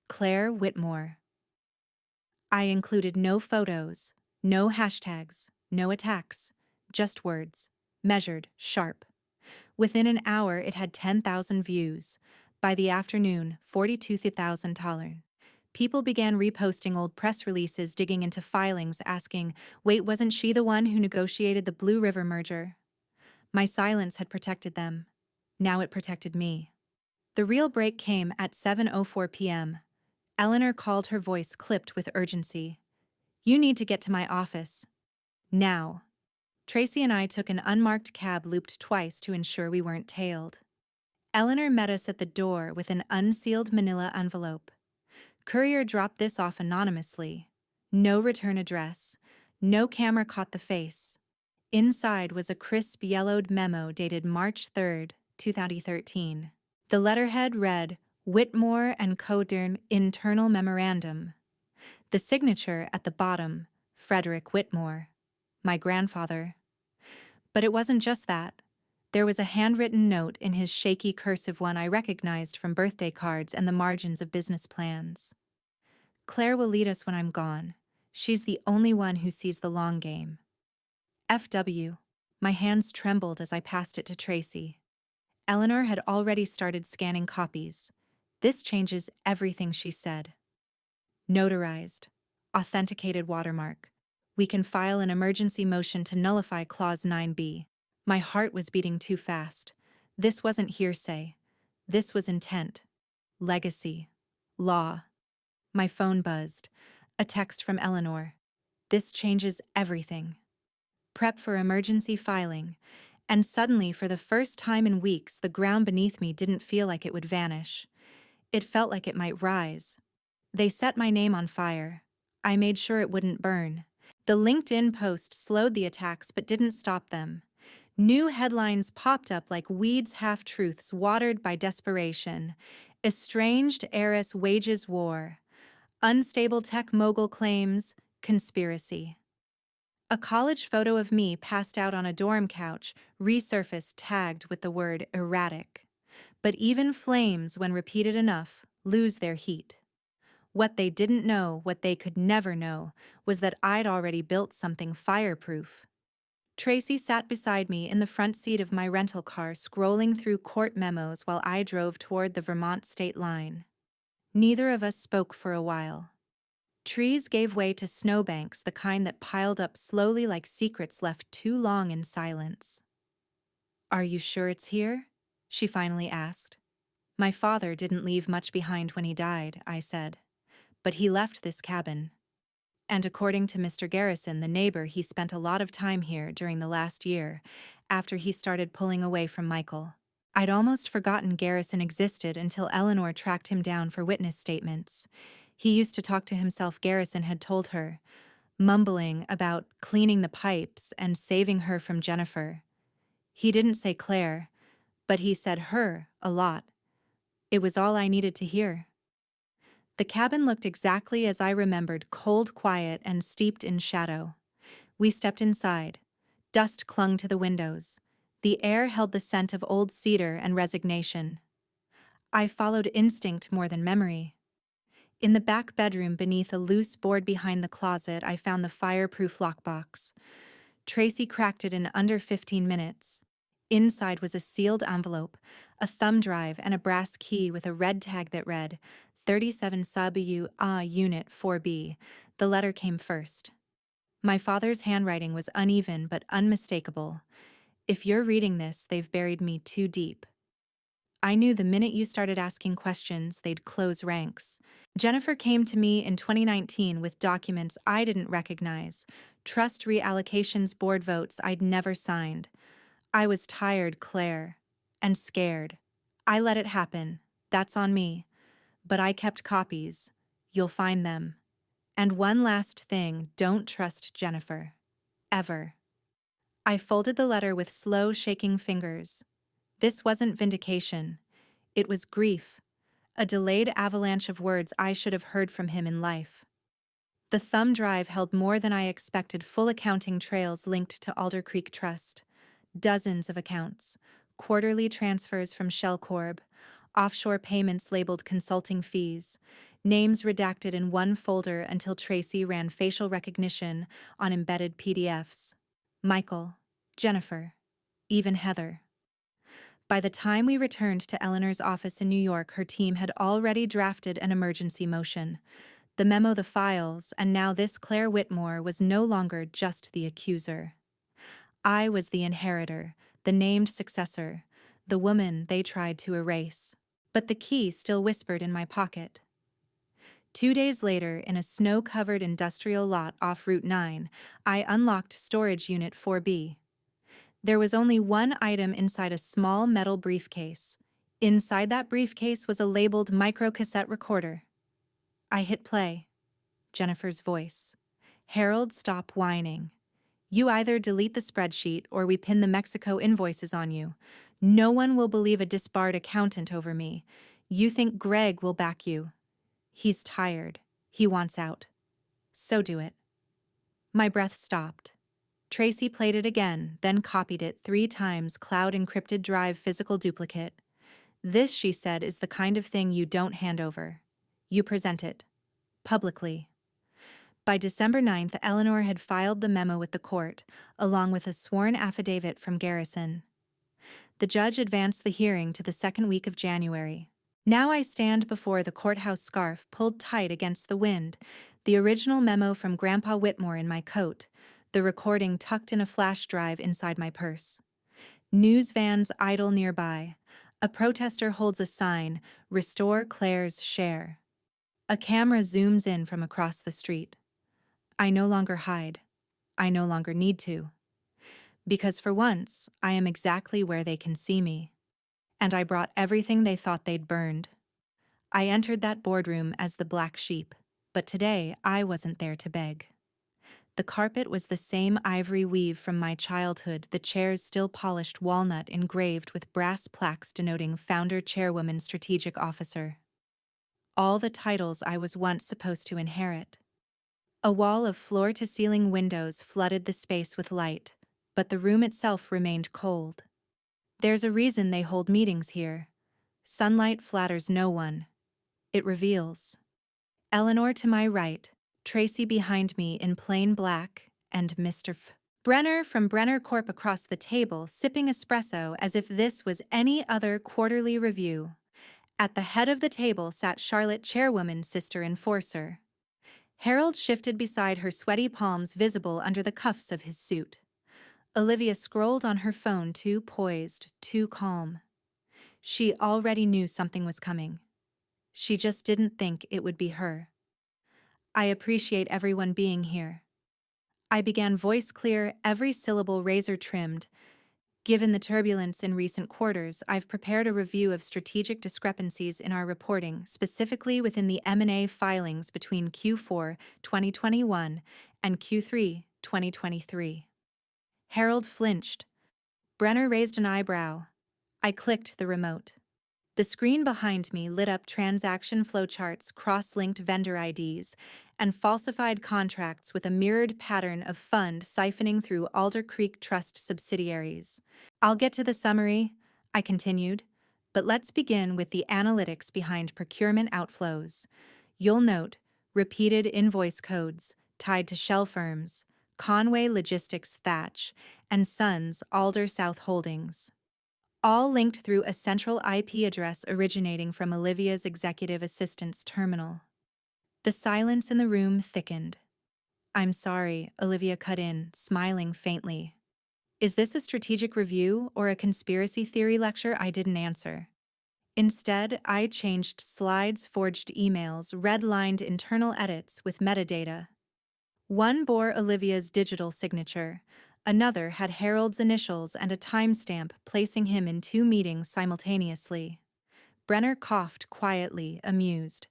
Claire Whitmore. I included no photos, no hashtags, no attacks, just words, measured, sharp. Within an hour, it had 10,000 views. By the afternoon, 42,000 tolerant. People began reposting old press releases, digging into filings, asking, wait, wasn't she the one who negotiated the Blue River merger? My silence had protected them. Now it protected me. The real break came at 7:04 p.m. Eleanor called, her voice clipped with urgency. You need to get to my office. Now. Tracy and I took an unmarked cab, looped twice to ensure we weren't tailed. Eleanor met us at the door with an unsealed manila envelope. Courier dropped this off anonymously. No return address. No camera caught the face. Inside was a crisp yellowed memo dated March 3rd, 2013. The letterhead read, Whitmore and Coderm Internal Memorandum. The signature at the bottom, Frederick Whitmore, my grandfather. But it wasn't just that. There was a handwritten note in his shaky cursive one I recognized from birthday cards and the margins of business plans. Claire will lead us when I'm gone. She's the only one who sees the long game. FW. My hands trembled as I passed it to Tracy. Eleanor had already started scanning copies. This changes everything, she said. Notarized. Authenticated watermark. We can file an emergency motion to nullify Clause 9B. My heart was beating too fast. This wasn't hearsay. This was intent. Legacy. Law. My phone buzzed. A text from Eleanor. This changes everything. Prep for emergency filing. And suddenly, for the first time in weeks, the ground beneath me didn't feel like it would vanish. It felt like it might rise. They set my name on fire. I made sure it wouldn't burn. The LinkedIn post slowed the attacks but didn't stop them. New headlines popped up like weeds, half-truths watered by desperation. Estranged heiress wages war. Unstable tech mogul claims conspiracy. A college photo of me passed out on a dorm couch resurfaced tagged with the word erratic. But even flames, when repeated enough, lose their heat. What they didn't know, what they could never know, was that I'd already built something fireproof. Tracy sat beside me in the front seat of my rental car, scrolling through court memos while I drove toward the Vermont state line. Neither of us spoke for a while. Trees gave way to snowbanks, the kind that piled up slowly like secrets left too long in silence. "Are you sure it's here?" she finally asked. "My father didn't leave much behind when he died," I said. "But he left this cabin. And according to Mr. Garrison, the neighbor, he spent a lot of time here during the last year, after he started pulling away from Michael." I'd almost forgotten Garrison existed until Eleanor tracked him down for witness statements. He used to talk to himself, Garrison had told her, mumbling about cleaning the pipes and saving her from Jennifer. He didn't say Claire, but he said her a lot. It was all I needed to hear. The cabin looked exactly as I remembered, cold, quiet, and steeped in shadow. We stepped inside. Dust clung to the windows. The air held the scent of old cedar and resignation. I followed instinct more than memory. In the back bedroom, beneath a loose board behind the closet, I found the fireproof lockbox. Tracy cracked it in under 15 minutes. Inside was a sealed envelope, a thumb drive, and a brass key with a red tag that read, 37 Sub-U Unit 4B. The letter came first. My father's handwriting was uneven but unmistakable. "If you're reading this, they've buried me too deep. I knew the minute you started asking questions, they'd close ranks." Jennifer came to me in 2019 with documents I didn't recognize, trust reallocations board votes I'd never signed. I was tired, Claire, and scared. I let it happen. That's on me. But I kept copies. You'll find them. And one last thing, don't trust Jennifer. Ever. I folded the letter with slow, shaking fingers. This wasn't vindication. It was grief. A delayed avalanche of words I should have heard from him in life. The thumb drive held more than I expected, full accounting trails linked to Alder Creek Trust. Dozens of accounts. Quarterly transfers from Shellcorp. Offshore payments labeled consulting fees. Names redacted in one folder until Tracy ran facial recognition on embedded PDFs. Michael, Jennifer, even Heather. By the time we returned to Eleanor's office in New York, her team had already drafted an emergency motion. The memo, the files, and now this Claire Whitmore was no longer just the accuser. I was the inheritor, the named successor, the woman they tried to erase. But the key still whispered in my pocket. 2 days later, in a snow-covered industrial lot off Route 9, I unlocked storage unit 4B. There was only one item inside a small metal briefcase. Inside that briefcase was a labeled microcassette recorder. I hit play. Jennifer's voice. "Harold, stop whining. You either delete the spreadsheet or we pin the Mexico invoices on you. No one will believe a disbarred accountant over me. You think Greg will back you. He's tired. He wants out. So do it. My breath stopped. Tracy played it again, then copied it 3 times, cloud encrypted drive physical duplicate. This, she said, is the kind of thing you don't hand over. You present it. Publicly. By December 9th, Eleanor had filed the memo with the court, along with a sworn affidavit from Garrison. The judge advanced the hearing to the second week of January. Now I stand before the courthouse scarf pulled tight against the wind, the original memo from Grandpa Whitmore in my coat, the recording tucked in a flash drive inside my purse. News vans idle nearby. A protester holds a sign, "Restore Claire's share." A camera zooms in from across the street. I no longer hide. I no longer need to. Because for once, I am exactly where they can see me. And I brought everything they thought they'd burned. I entered that boardroom as the black sheep, but today I wasn't there to beg. The carpet was the same ivory weave from my childhood, the chairs still polished walnut engraved with brass plaques denoting Founder Chairwoman Strategic Officer. All the titles I was once supposed to inherit. A wall of floor-to-ceiling windows flooded the space with light, but the room itself remained cold. There's a reason they hold meetings here. Sunlight flatters no one. It reveals. Eleanor to my right, Tracy behind me in plain black, and Mr. Brenner from Brenner Corp across the table sipping espresso as if this was any other quarterly review. At the head of the table sat Charlotte, chairwoman, sister enforcer. Harold shifted beside her, sweaty palms visible under the cuffs of his suit. Olivia scrolled on her phone, too poised, too calm. She already knew something was coming. She just didn't think it would be her. I appreciate everyone being here. I began, voice clear, every syllable razor trimmed. Given the turbulence in recent quarters, I've prepared a review of strategic discrepancies in our reporting, specifically within the M&A filings between Q4 2021 and Q3 2023. Harold flinched. Brenner raised an eyebrow. I clicked the remote. The screen behind me lit up transaction flowcharts, cross-linked vendor IDs, and falsified contracts with a mirrored pattern of fund siphoning through Alder Creek Trust subsidiaries. I'll get to the summary, I continued, but let's begin with the analytics behind procurement outflows. You'll note repeated invoice codes tied to shell firms, Conway Logistics Thatch, and Sons Alder South Holdings. All linked through a central IP address originating from Olivia's executive assistant's terminal. The silence in the room thickened. I'm sorry, Olivia cut in, smiling faintly. Is this a strategic review or a conspiracy theory lecture? I didn't answer. Instead, I changed slides, forged emails, redlined internal edits with metadata. One bore Olivia's digital signature. Another had Harold's initials and a timestamp, placing him in 2 meetings simultaneously. Brenner coughed quietly, amused.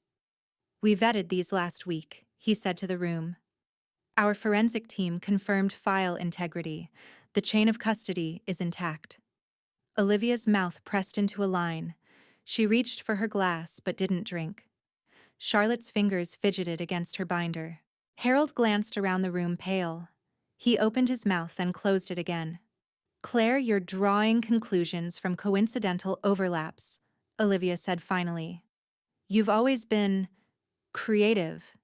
We vetted these last week, he said to the room. Our forensic team confirmed file integrity. The chain of custody is intact. Olivia's mouth pressed into a line. She reached for her glass but didn't drink. Charlotte's fingers fidgeted against her binder. Harold glanced around the room, pale. He opened his mouth then closed it again. Claire, you're drawing conclusions from coincidental overlaps, Olivia said finally. You've always been creative.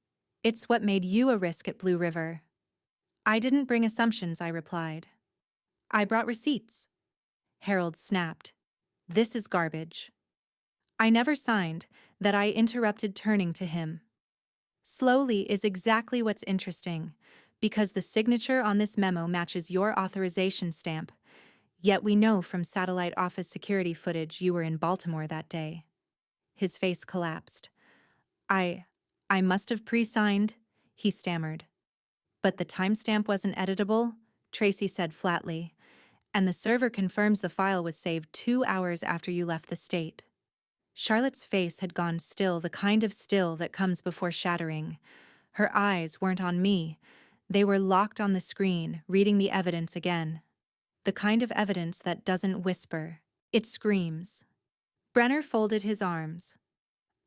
It's what made you a risk at Blue River. I didn't bring assumptions, I replied. I brought receipts. Harold snapped. This is garbage. I never signed, that I interrupted, turning to him. Slowly is exactly what's interesting, because the signature on this memo matches your authorization stamp, yet we know from satellite office security footage you were in Baltimore that day. His face collapsed. I must have pre-signed, he stammered. But the timestamp wasn't editable, Tracy said flatly, and the server confirms the file was saved 2 hours after you left the state. Charlotte's face had gone still, the kind of still that comes before shattering. Her eyes weren't on me. They were locked on the screen, reading the evidence again. The kind of evidence that doesn't whisper. It screams. Brenner folded his arms.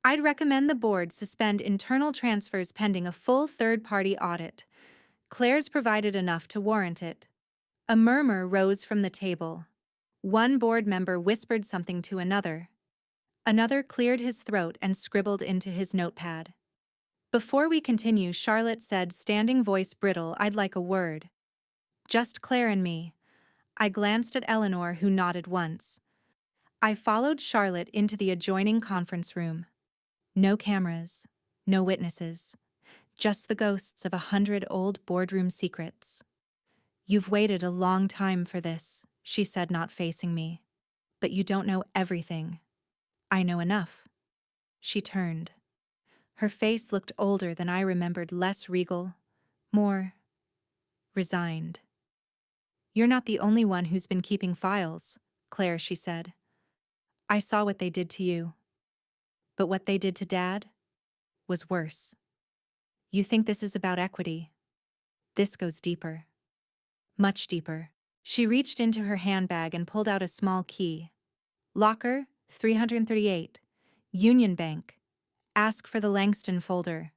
I'd recommend the board suspend internal transfers pending a full third-party audit. Claire's provided enough to warrant it. A murmur rose from the table. One board member whispered something to another. Another cleared his throat and scribbled into his notepad. Before we continue, Charlotte said, standing voice brittle, I'd like a word. Just Claire and me. I glanced at Eleanor, who nodded once. I followed Charlotte into the adjoining conference room. No cameras, no witnesses, just the ghosts of 100 old boardroom secrets. You've waited a long time for this, she said, not facing me. But you don't know everything. I know enough. She turned. Her face looked older than I remembered, less regal, more resigned. You're not the only one who's been keeping files, Claire, she said. I saw what they did to you. But what they did to Dad was worse. You think this is about equity? This goes deeper. Much deeper. She reached into her handbag and pulled out a small key. Locker 338. Union Bank. Ask for the Langston folder.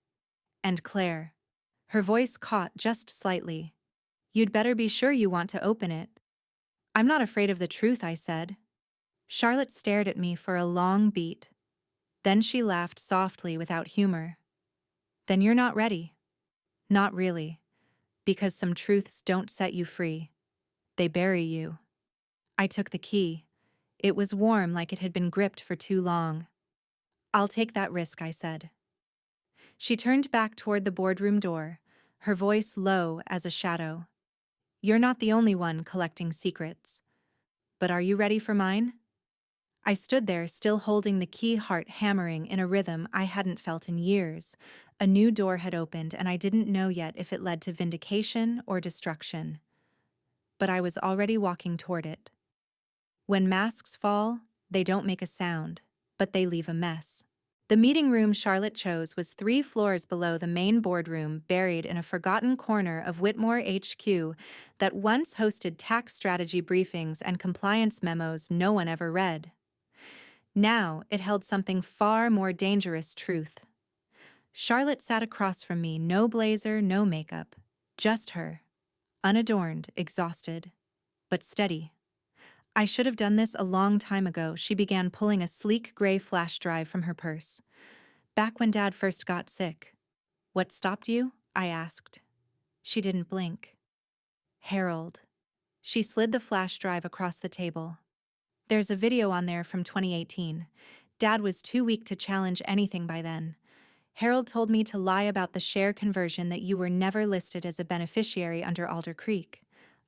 And Claire. Her voice caught just slightly. You'd better be sure you want to open it. I'm not afraid of the truth, I said. Charlotte stared at me for a long beat. Then she laughed softly without humor. Then you're not ready. Not really. Because some truths don't set you free. They bury you. I took the key. It was warm, like it had been gripped for too long. I'll take that risk, I said. She turned back toward the boardroom door, her voice low as a shadow. You're not the only one collecting secrets. But are you ready for mine? I stood there, still holding the key, heart hammering in a rhythm I hadn't felt in years. A new door had opened, and I didn't know yet if it led to vindication or destruction. But I was already walking toward it. When masks fall, they don't make a sound, but they leave a mess. The meeting room Charlotte chose was 3 floors below the main boardroom, buried in a forgotten corner of Whitmore HQ that once hosted tax strategy briefings and compliance memos no one ever read. Now it held something far more dangerous: truth. Charlotte sat across from me, no blazer, no makeup, just her, unadorned, exhausted, but steady. I should have done this a long time ago. She began pulling a sleek gray flash drive from her purse. Back when Dad first got sick. What stopped you? I asked. She didn't blink. Harold. She slid the flash drive across the table. There's a video on there from 2018. Dad was too weak to challenge anything by then. Harold told me to lie about the share conversion, that you were never listed as a beneficiary under Alder Creek.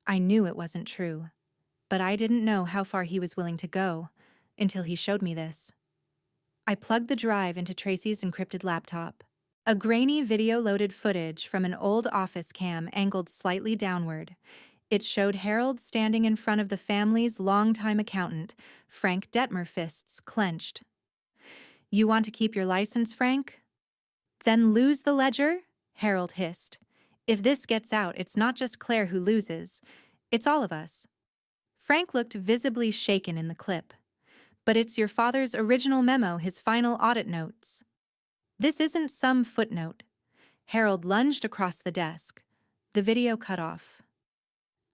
I knew it wasn't true. But I didn't know how far he was willing to go, until he showed me this. I plugged the drive into Tracy's encrypted laptop. A grainy video-loaded footage from an old office cam angled slightly downward. It showed Harold standing in front of the family's longtime accountant, Frank Detmer, fists clenched. You want to keep your license, Frank? Then lose the ledger? Harold hissed. If this gets out, it's not just Claire who loses. It's all of us. Frank looked visibly shaken in the clip. But it's your father's original memo, his final audit notes. This isn't some footnote. Harold lunged across the desk. The video cut off.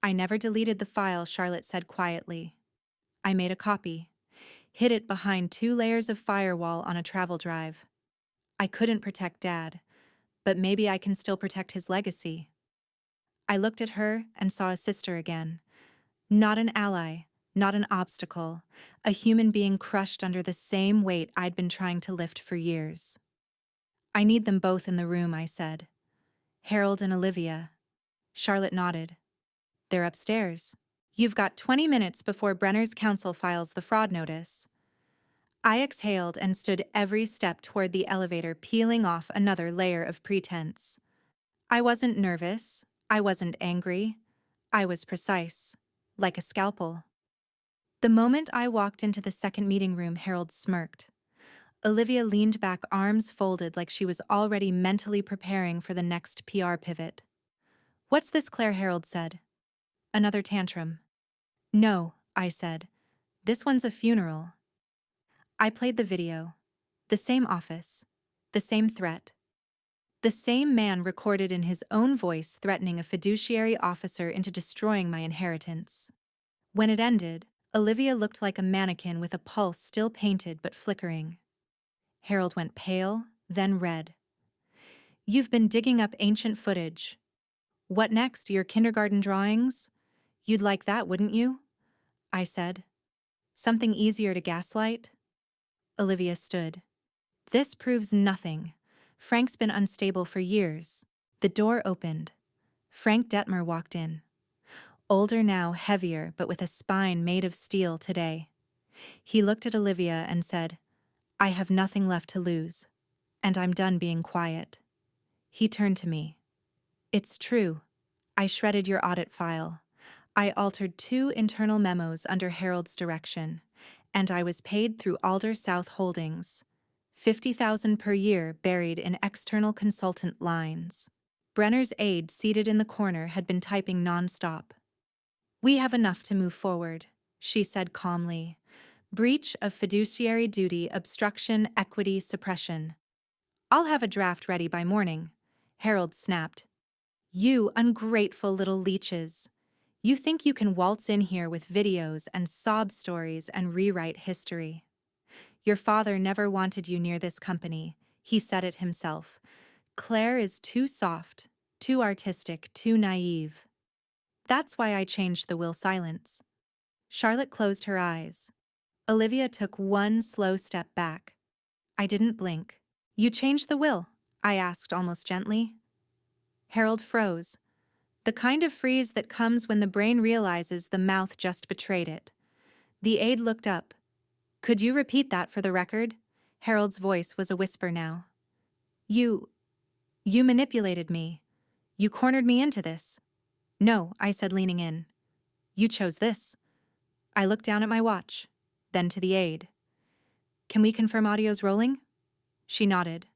I never deleted the file, Charlotte said quietly. I made a copy, hid it behind 2 layers of firewall on a travel drive. I couldn't protect Dad, but maybe I can still protect his legacy. I looked at her and saw a sister again. Not an ally, not an obstacle, a human being crushed under the same weight I'd been trying to lift for years. I need them both in the room, I said. Harold and Olivia. Charlotte nodded. They're upstairs. You've got 20 minutes before Brenner's counsel files the fraud notice. I exhaled and stood every step toward the elevator, peeling off another layer of pretense. I wasn't nervous. I wasn't angry. I was precise, like a scalpel. The moment I walked into the second meeting room, Harold smirked. Olivia leaned back, arms folded, like she was already mentally preparing for the next PR pivot. What's this, Claire? Harold said. Another tantrum. No, I said. This one's a funeral. I played the video. The same office. The same threat. The same man recorded in his own voice threatening a fiduciary officer into destroying my inheritance. When it ended, Olivia looked like a mannequin with a pulse still painted but flickering. Harold went pale, then red. You've been digging up ancient footage. What next, your kindergarten drawings? You'd like that, wouldn't you? I said. Something easier to gaslight? Olivia stood. This proves nothing. Frank's been unstable for years. The door opened. Frank Detmer walked in. Older now, heavier, but with a spine made of steel today. He looked at Olivia and said, I have nothing left to lose, and I'm done being quiet. He turned to me. It's true. I shredded your audit file. I altered 2 internal memos under Harold's direction, and I was paid through Alder South Holdings. $50,000 per year buried in external consultant lines. Brenner's aide seated in the corner had been typing nonstop. We have enough to move forward, she said calmly. Breach of fiduciary duty, obstruction, equity, suppression. I'll have a draft ready by morning, Harold snapped. You ungrateful little leeches. You think you can waltz in here with videos and sob stories and rewrite history. Your father never wanted you near this company, he said it himself. Claire is too soft, too artistic, too naive. That's why I changed the will silence. Charlotte closed her eyes. Olivia took one slow step back. I didn't blink. You changed the will? I asked almost gently. Harold froze. The kind of freeze that comes when the brain realizes the mouth just betrayed it. The aide looked up. Could you repeat that for the record? Harold's voice was a whisper now. You manipulated me. You cornered me into this. No, I said, leaning in. You chose this. I looked down at my watch, then to the aide. Can we confirm audio's rolling? She nodded.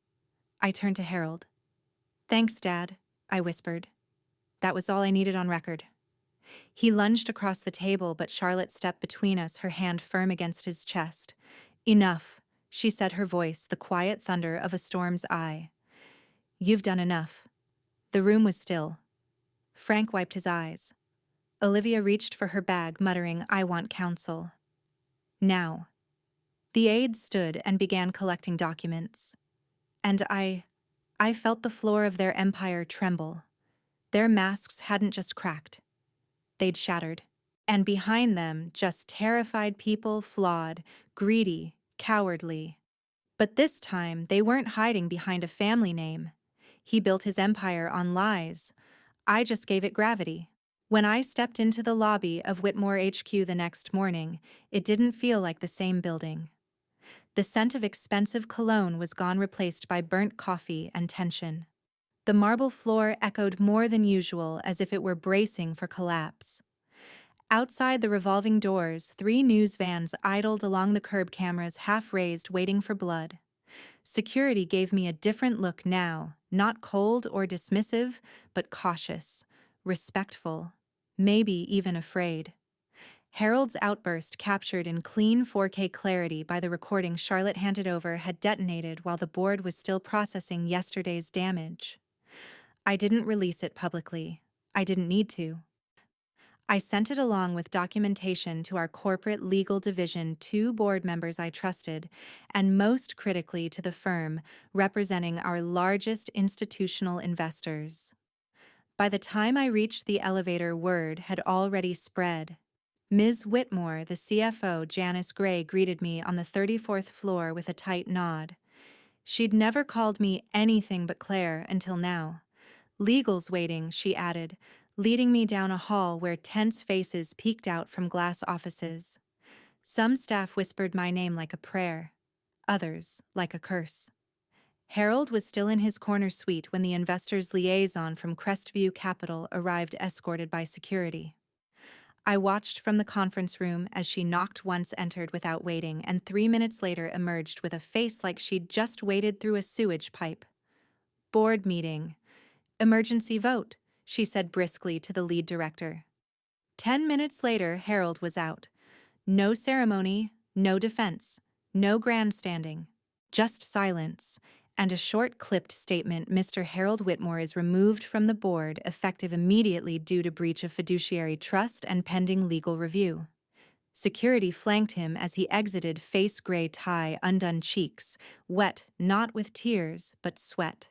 I turned to Harold. Thanks, Dad, I whispered. That was all I needed on record. He lunged across the table, but Charlotte stepped between us, her hand firm against his chest. Enough, she said, her voice the quiet thunder of a storm's eye. You've done enough. The room was still. Frank wiped his eyes. Olivia reached for her bag, muttering, I want counsel. Now. The aide stood and began collecting documents. And I felt the floor of their empire tremble. Their masks hadn't just cracked. They'd shattered. And behind them, just terrified people, flawed, greedy, cowardly. But this time, they weren't hiding behind a family name. He built his empire on lies. I just gave it gravity. When I stepped into the lobby of Whitmore HQ the next morning, it didn't feel like the same building. The scent of expensive cologne was gone, replaced by burnt coffee and tension. The marble floor echoed more than usual, as if it were bracing for collapse. Outside the revolving doors, 3 news vans idled along the curb, cameras half raised, waiting for blood. Security gave me a different look now, not cold or dismissive, but cautious, respectful, maybe even afraid. Harold's outburst, captured in clean 4K clarity by the recording Charlotte handed over, had detonated while the board was still processing yesterday's damage. I didn't release it publicly. I didn't need to. I sent it along with documentation to our corporate legal division, 2 board members I trusted, and most critically to the firm representing our largest institutional investors. By the time I reached the elevator, word had already spread. Ms. Whitmore, the CFO, Janice Gray, greeted me on the 34th floor with a tight nod. She'd never called me anything but Claire until now. Legal's waiting, she added, leading me down a hall where tense faces peeked out from glass offices. Some staff whispered my name like a prayer, others like a curse. Harold was still in his corner suite when the investor's liaison from Crestview Capital arrived, escorted by security. I watched from the conference room as she knocked once, entered without waiting, and 3 minutes later emerged with a face like she'd just waded through a sewage pipe. Board meeting. Emergency vote, she said briskly to the lead director. 10 minutes later, Harold was out. No ceremony, no defense, no grandstanding, just silence, and a short clipped statement: Mr. Harold Whitmore is removed from the board effective immediately due to breach of fiduciary trust and pending legal review. Security flanked him as he exited, face gray tie, undone cheeks, wet not with tears but sweat.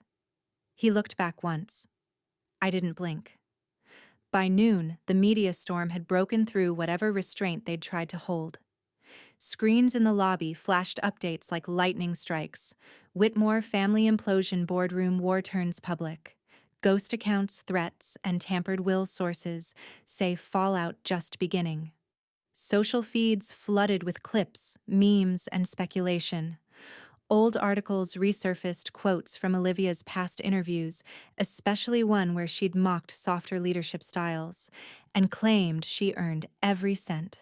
He looked back once. I didn't blink. By noon, the media storm had broken through whatever restraint they'd tried to hold. Screens in the lobby flashed updates like lightning strikes. Whitmore family implosion, boardroom war turns public. Ghost accounts, threats, and tampered will sources say fallout just beginning. Social feeds flooded with clips, memes, and speculation. Old articles resurfaced quotes from Olivia's past interviews, especially one where she'd mocked softer leadership styles, and claimed she earned every cent.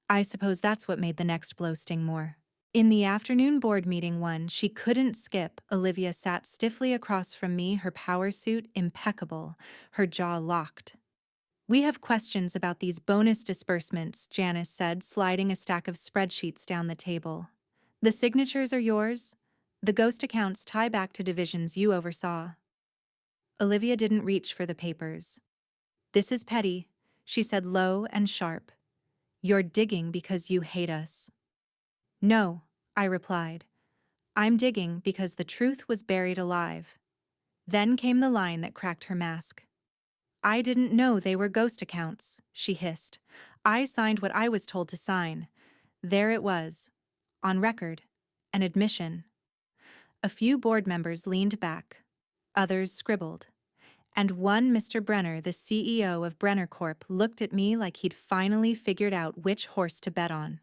I suppose that's what made the next blow sting more. In the afternoon board meeting one she couldn't skip, Olivia sat stiffly across from me, her power suit impeccable, her jaw locked. "We have questions about these bonus disbursements," Janice said, sliding a stack of spreadsheets down the table. "The signatures are yours. The ghost accounts tie back to divisions you oversaw." Olivia didn't reach for the papers. "This is petty," she said, low and sharp. "You're digging because you hate us." "No," I replied. "I'm digging because the truth was buried alive." Then came the line that cracked her mask. "I didn't know they were ghost accounts," she hissed. "I signed what I was told to sign." There it was, on record, an admission. A few board members leaned back, others scribbled, and one Mr. Brenner, the CEO of Brenner Corp., looked at me like he'd finally figured out which horse to bet on.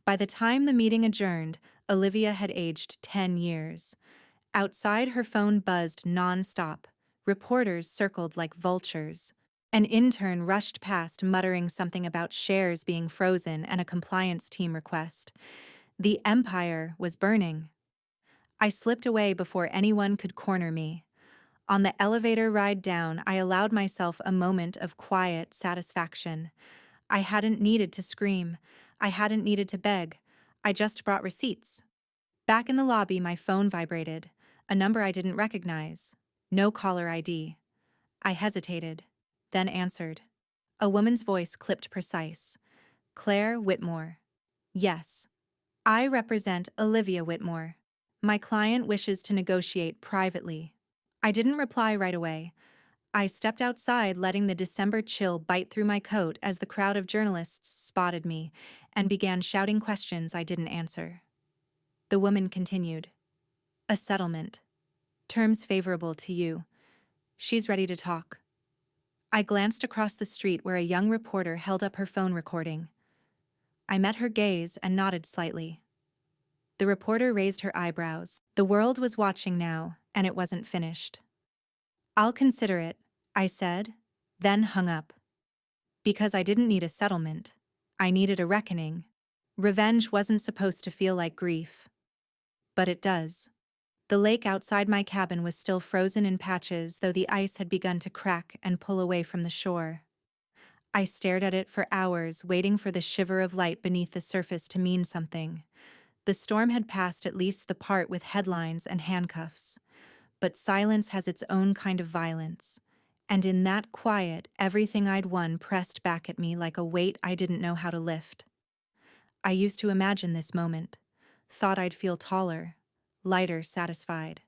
By the time the meeting adjourned, Olivia had aged 10 years. Outside, her phone buzzed non-stop. Reporters circled like vultures. An intern rushed past, muttering something about shares being frozen and a compliance team request. The empire was burning. I slipped away before anyone could corner me. On the elevator ride down, I allowed myself a moment of quiet satisfaction. I hadn't needed to scream. I hadn't needed to beg. I just brought receipts. Back in the lobby, my phone vibrated. A number I didn't recognize. No caller ID. I hesitated, then answered. A woman's voice clipped precise. "Claire Whitmore." "Yes. I represent Olivia Whitmore. My client wishes to negotiate privately." I didn't reply right away. I stepped outside, letting the December chill bite through my coat as the crowd of journalists spotted me and began shouting questions I didn't answer. The woman continued. "A settlement. Terms favorable to you. She's ready to talk." I glanced across the street where a young reporter held up her phone recording. I met her gaze and nodded slightly. The reporter raised her eyebrows. The world was watching now, and it wasn't finished. "I'll consider it," I said, then hung up. Because I didn't need a settlement. I needed a reckoning. Revenge wasn't supposed to feel like grief. But it does. The lake outside my cabin was still frozen in patches, though the ice had begun to crack and pull away from the shore. I stared at it for hours, waiting for the shiver of light beneath the surface to mean something. The storm had passed, at least the part with headlines and handcuffs. But silence has its own kind of violence. And in that quiet, everything I'd won pressed back at me like a weight I didn't know how to lift. I used to imagine this moment. Thought I'd feel taller, lighter, satisfied.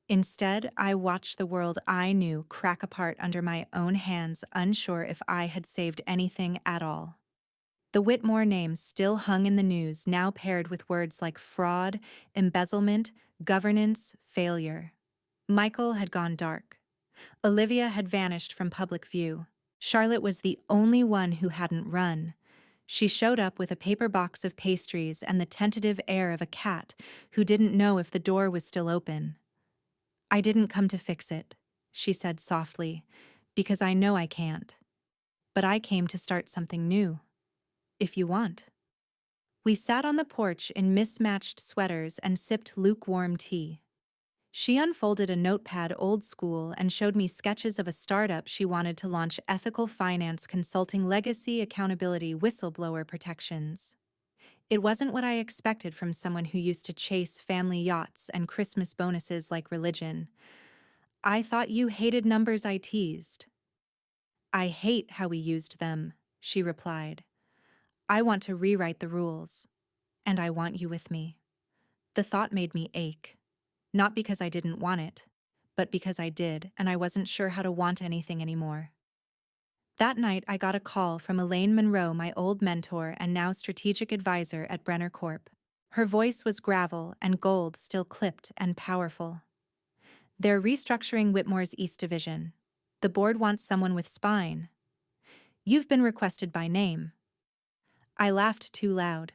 Instead, I watched the world I knew crack apart under my own hands, unsure if I had saved anything at all. The Whitmore name still hung in the news, now paired with words like fraud, embezzlement, governance, failure. Michael had gone dark. Olivia had vanished from public view. Charlotte was the only one who hadn't run. She showed up with a paper box of pastries and the tentative air of a cat who didn't know if the door was still open. "I didn't come to fix it," she said softly, "because I know I can't. But I came to start something new. If you want." We sat on the porch in mismatched sweaters and sipped lukewarm tea. She unfolded a notepad old school and showed me sketches of a startup she wanted to launch ethical finance consulting legacy accountability whistleblower protections. It wasn't what I expected from someone who used to chase family yachts and Christmas bonuses like religion. I thought you hated numbers, I teased. I hate how we used them, she replied. I want to rewrite the rules. And I want you with me. The thought made me ache. Not because I didn't want it, but because I did, and I wasn't sure how to want anything anymore. That night, I got a call from Elaine Monroe, my old mentor and now strategic advisor at Brenner Corp. Her voice was gravel and gold, still clipped and powerful. They're restructuring Whitmore's East Division. The board wants someone with spine. You've been requested by name. I laughed too loud.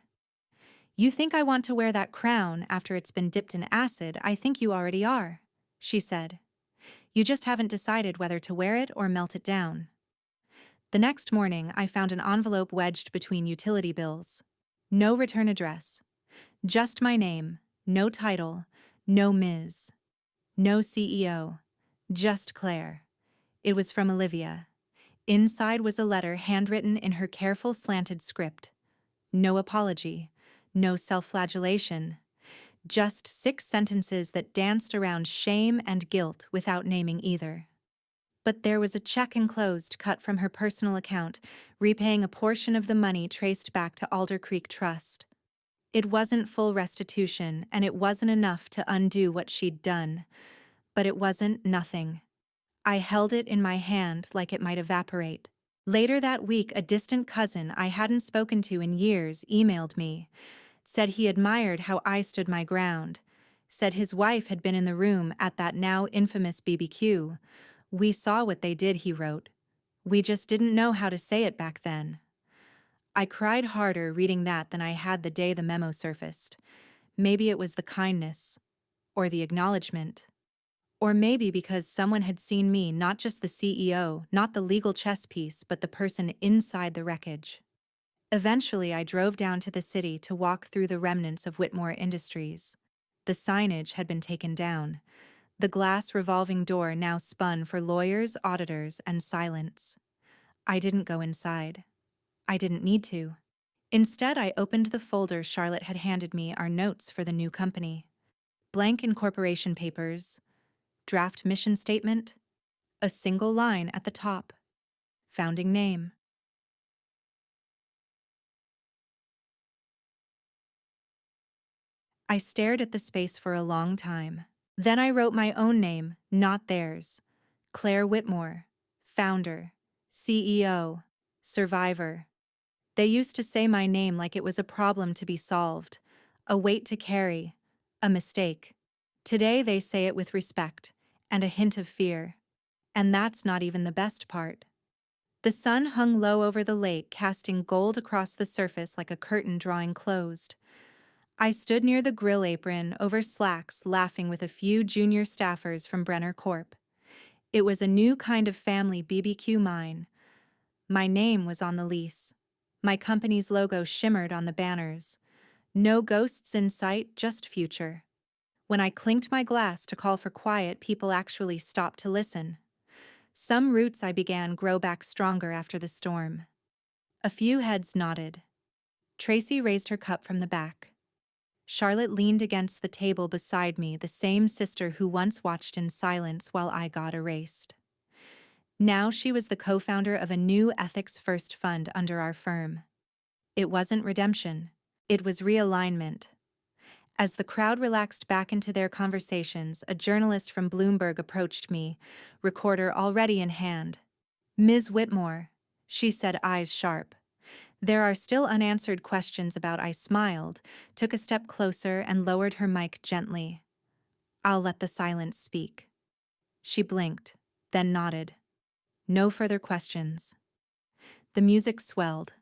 You think I want to wear that crown after it's been dipped in acid? I think you already are, she said. You just haven't decided whether to wear it or melt it down. The next morning, I found an envelope wedged between utility bills. No return address. Just my name, no title, no Ms., no CEO, just Claire. It was from Olivia. Inside was a letter handwritten in her careful slanted script. No apology, no self-flagellation, just 6 sentences that danced around shame and guilt without naming either. But there was a check enclosed cut from her personal account, repaying a portion of the money traced back to Alder Creek Trust. It wasn't full restitution, and it wasn't enough to undo what she'd done. But it wasn't nothing. I held it in my hand like it might evaporate. Later that week, a distant cousin I hadn't spoken to in years emailed me, said he admired how I stood my ground, said his wife had been in the room at that now infamous BBQ. We saw what they did, he wrote. We just didn't know how to say it back then. I cried harder reading that than I had the day the memo surfaced. Maybe it was the kindness, or the acknowledgement. Or maybe because someone had seen me, not just the CEO, not the legal chess piece, but the person inside the wreckage. Eventually, I drove down to the city to walk through the remnants of Whitmore Industries. The signage had been taken down. The glass revolving door now spun for lawyers, auditors, and silence. I didn't go inside. I didn't need to. Instead, I opened the folder Charlotte had handed me, our notes for the new company. Blank incorporation papers, draft mission statement, a single line at the top. Founding name. I stared at the space for a long time. Then I wrote my own name, not theirs. Claire Whitmore, founder, CEO, survivor. They used to say my name like it was a problem to be solved, a weight to carry, a mistake. Today they say it with respect and a hint of fear. And that's not even the best part. The sun hung low over the lake, casting gold across the surface like a curtain drawing closed. I stood near the grill apron over slacks, laughing with a few junior staffers from Brenner Corp. It was a new kind of family BBQ mine. My name was on the lease. My company's logo shimmered on the banners. No ghosts in sight, just future. When I clinked my glass to call for quiet, people actually stopped to listen. Some roots I began grow back stronger after the storm. A few heads nodded. Tracy raised her cup from the back. Charlotte leaned against the table beside me, the same sister who once watched in silence while I got erased. Now she was the co-founder of a new ethics-first fund under our firm. It wasn't redemption. It was realignment. As the crowd relaxed back into their conversations, a journalist from Bloomberg approached me, recorder already in hand. "Ms. Whitmore," she said, eyes sharp. "There are still unanswered questions about." I smiled, took a step closer, and lowered her mic gently. "I'll let the silence speak." She blinked, then nodded. No further questions. The music swelled.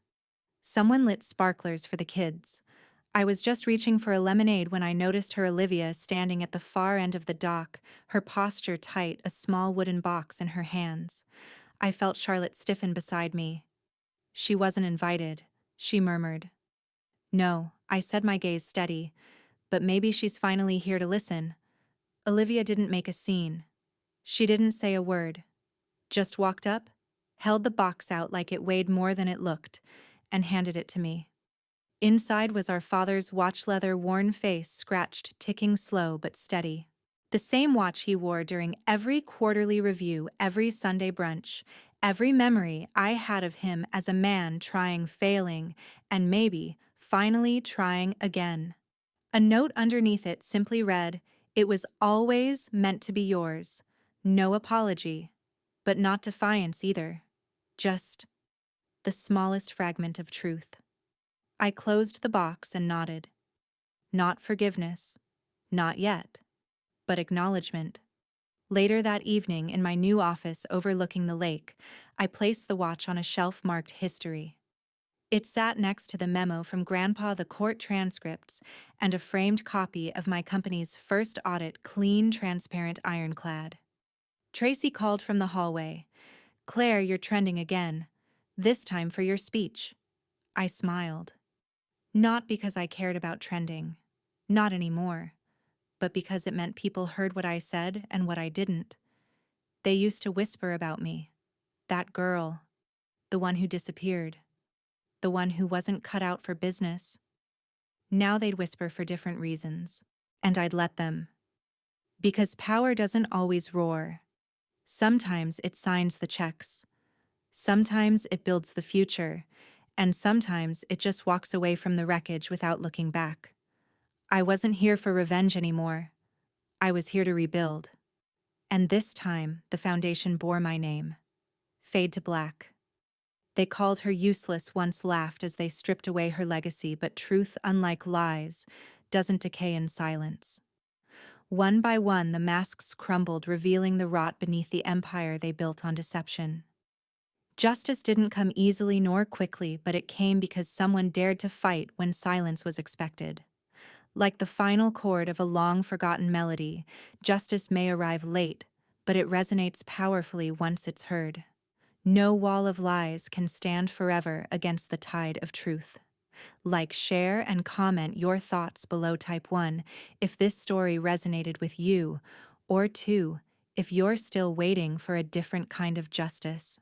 Someone lit sparklers for the kids. I was just reaching for a lemonade when I noticed her Olivia standing at the far end of the dock, her posture tight, a small wooden box in her hands. I felt Charlotte stiffen beside me. "She wasn't invited," she murmured. "No," I said, my gaze steady. "But maybe she's finally here to listen." Olivia didn't make a scene. She didn't say a word, just walked up, held the box out like it weighed more than it looked, and handed it to me. Inside was our father's watch-leather worn face scratched, ticking slow but steady. The same watch he wore during every quarterly review, every Sunday brunch, every memory I had of him as a man trying, failing, and maybe, finally trying again. A note underneath it simply read, "It was always meant to be yours. No apology, but not defiance either. Just the smallest fragment of truth." I closed the box and nodded. Not forgiveness. Not yet. But acknowledgement. Later that evening, in my new office overlooking the lake, I placed the watch on a shelf marked History. It sat next to the memo from Grandpa, the court transcripts, and a framed copy of my company's first audit, clean, transparent, ironclad. Tracy called from the hallway. "Claire, you're trending again. This time for your speech." I smiled. Not because I cared about trending. Not anymore. But because it meant people heard what I said and what I didn't. They used to whisper about me. That girl. The one who disappeared. The one who wasn't cut out for business. Now they'd whisper for different reasons. And I'd let them. Because power doesn't always roar. Sometimes it signs the checks. Sometimes it builds the future. And sometimes it just walks away from the wreckage without looking back. I wasn't here for revenge anymore. I was here to rebuild. And this time, the foundation bore my name. Fade to black. They called her useless, once laughed as they stripped away her legacy, but truth, unlike lies, doesn't decay in silence. One by one, the masks crumbled, revealing the rot beneath the empire they built on deception. Justice didn't come easily nor quickly, but it came because someone dared to fight when silence was expected. Like the final chord of a long-forgotten melody, justice may arrive late, but it resonates powerfully once it's heard. No wall of lies can stand forever against the tide of truth. Like, share, and comment your thoughts below. Type 1 if this story resonated with you, or 2 if you're still waiting for a different kind of justice.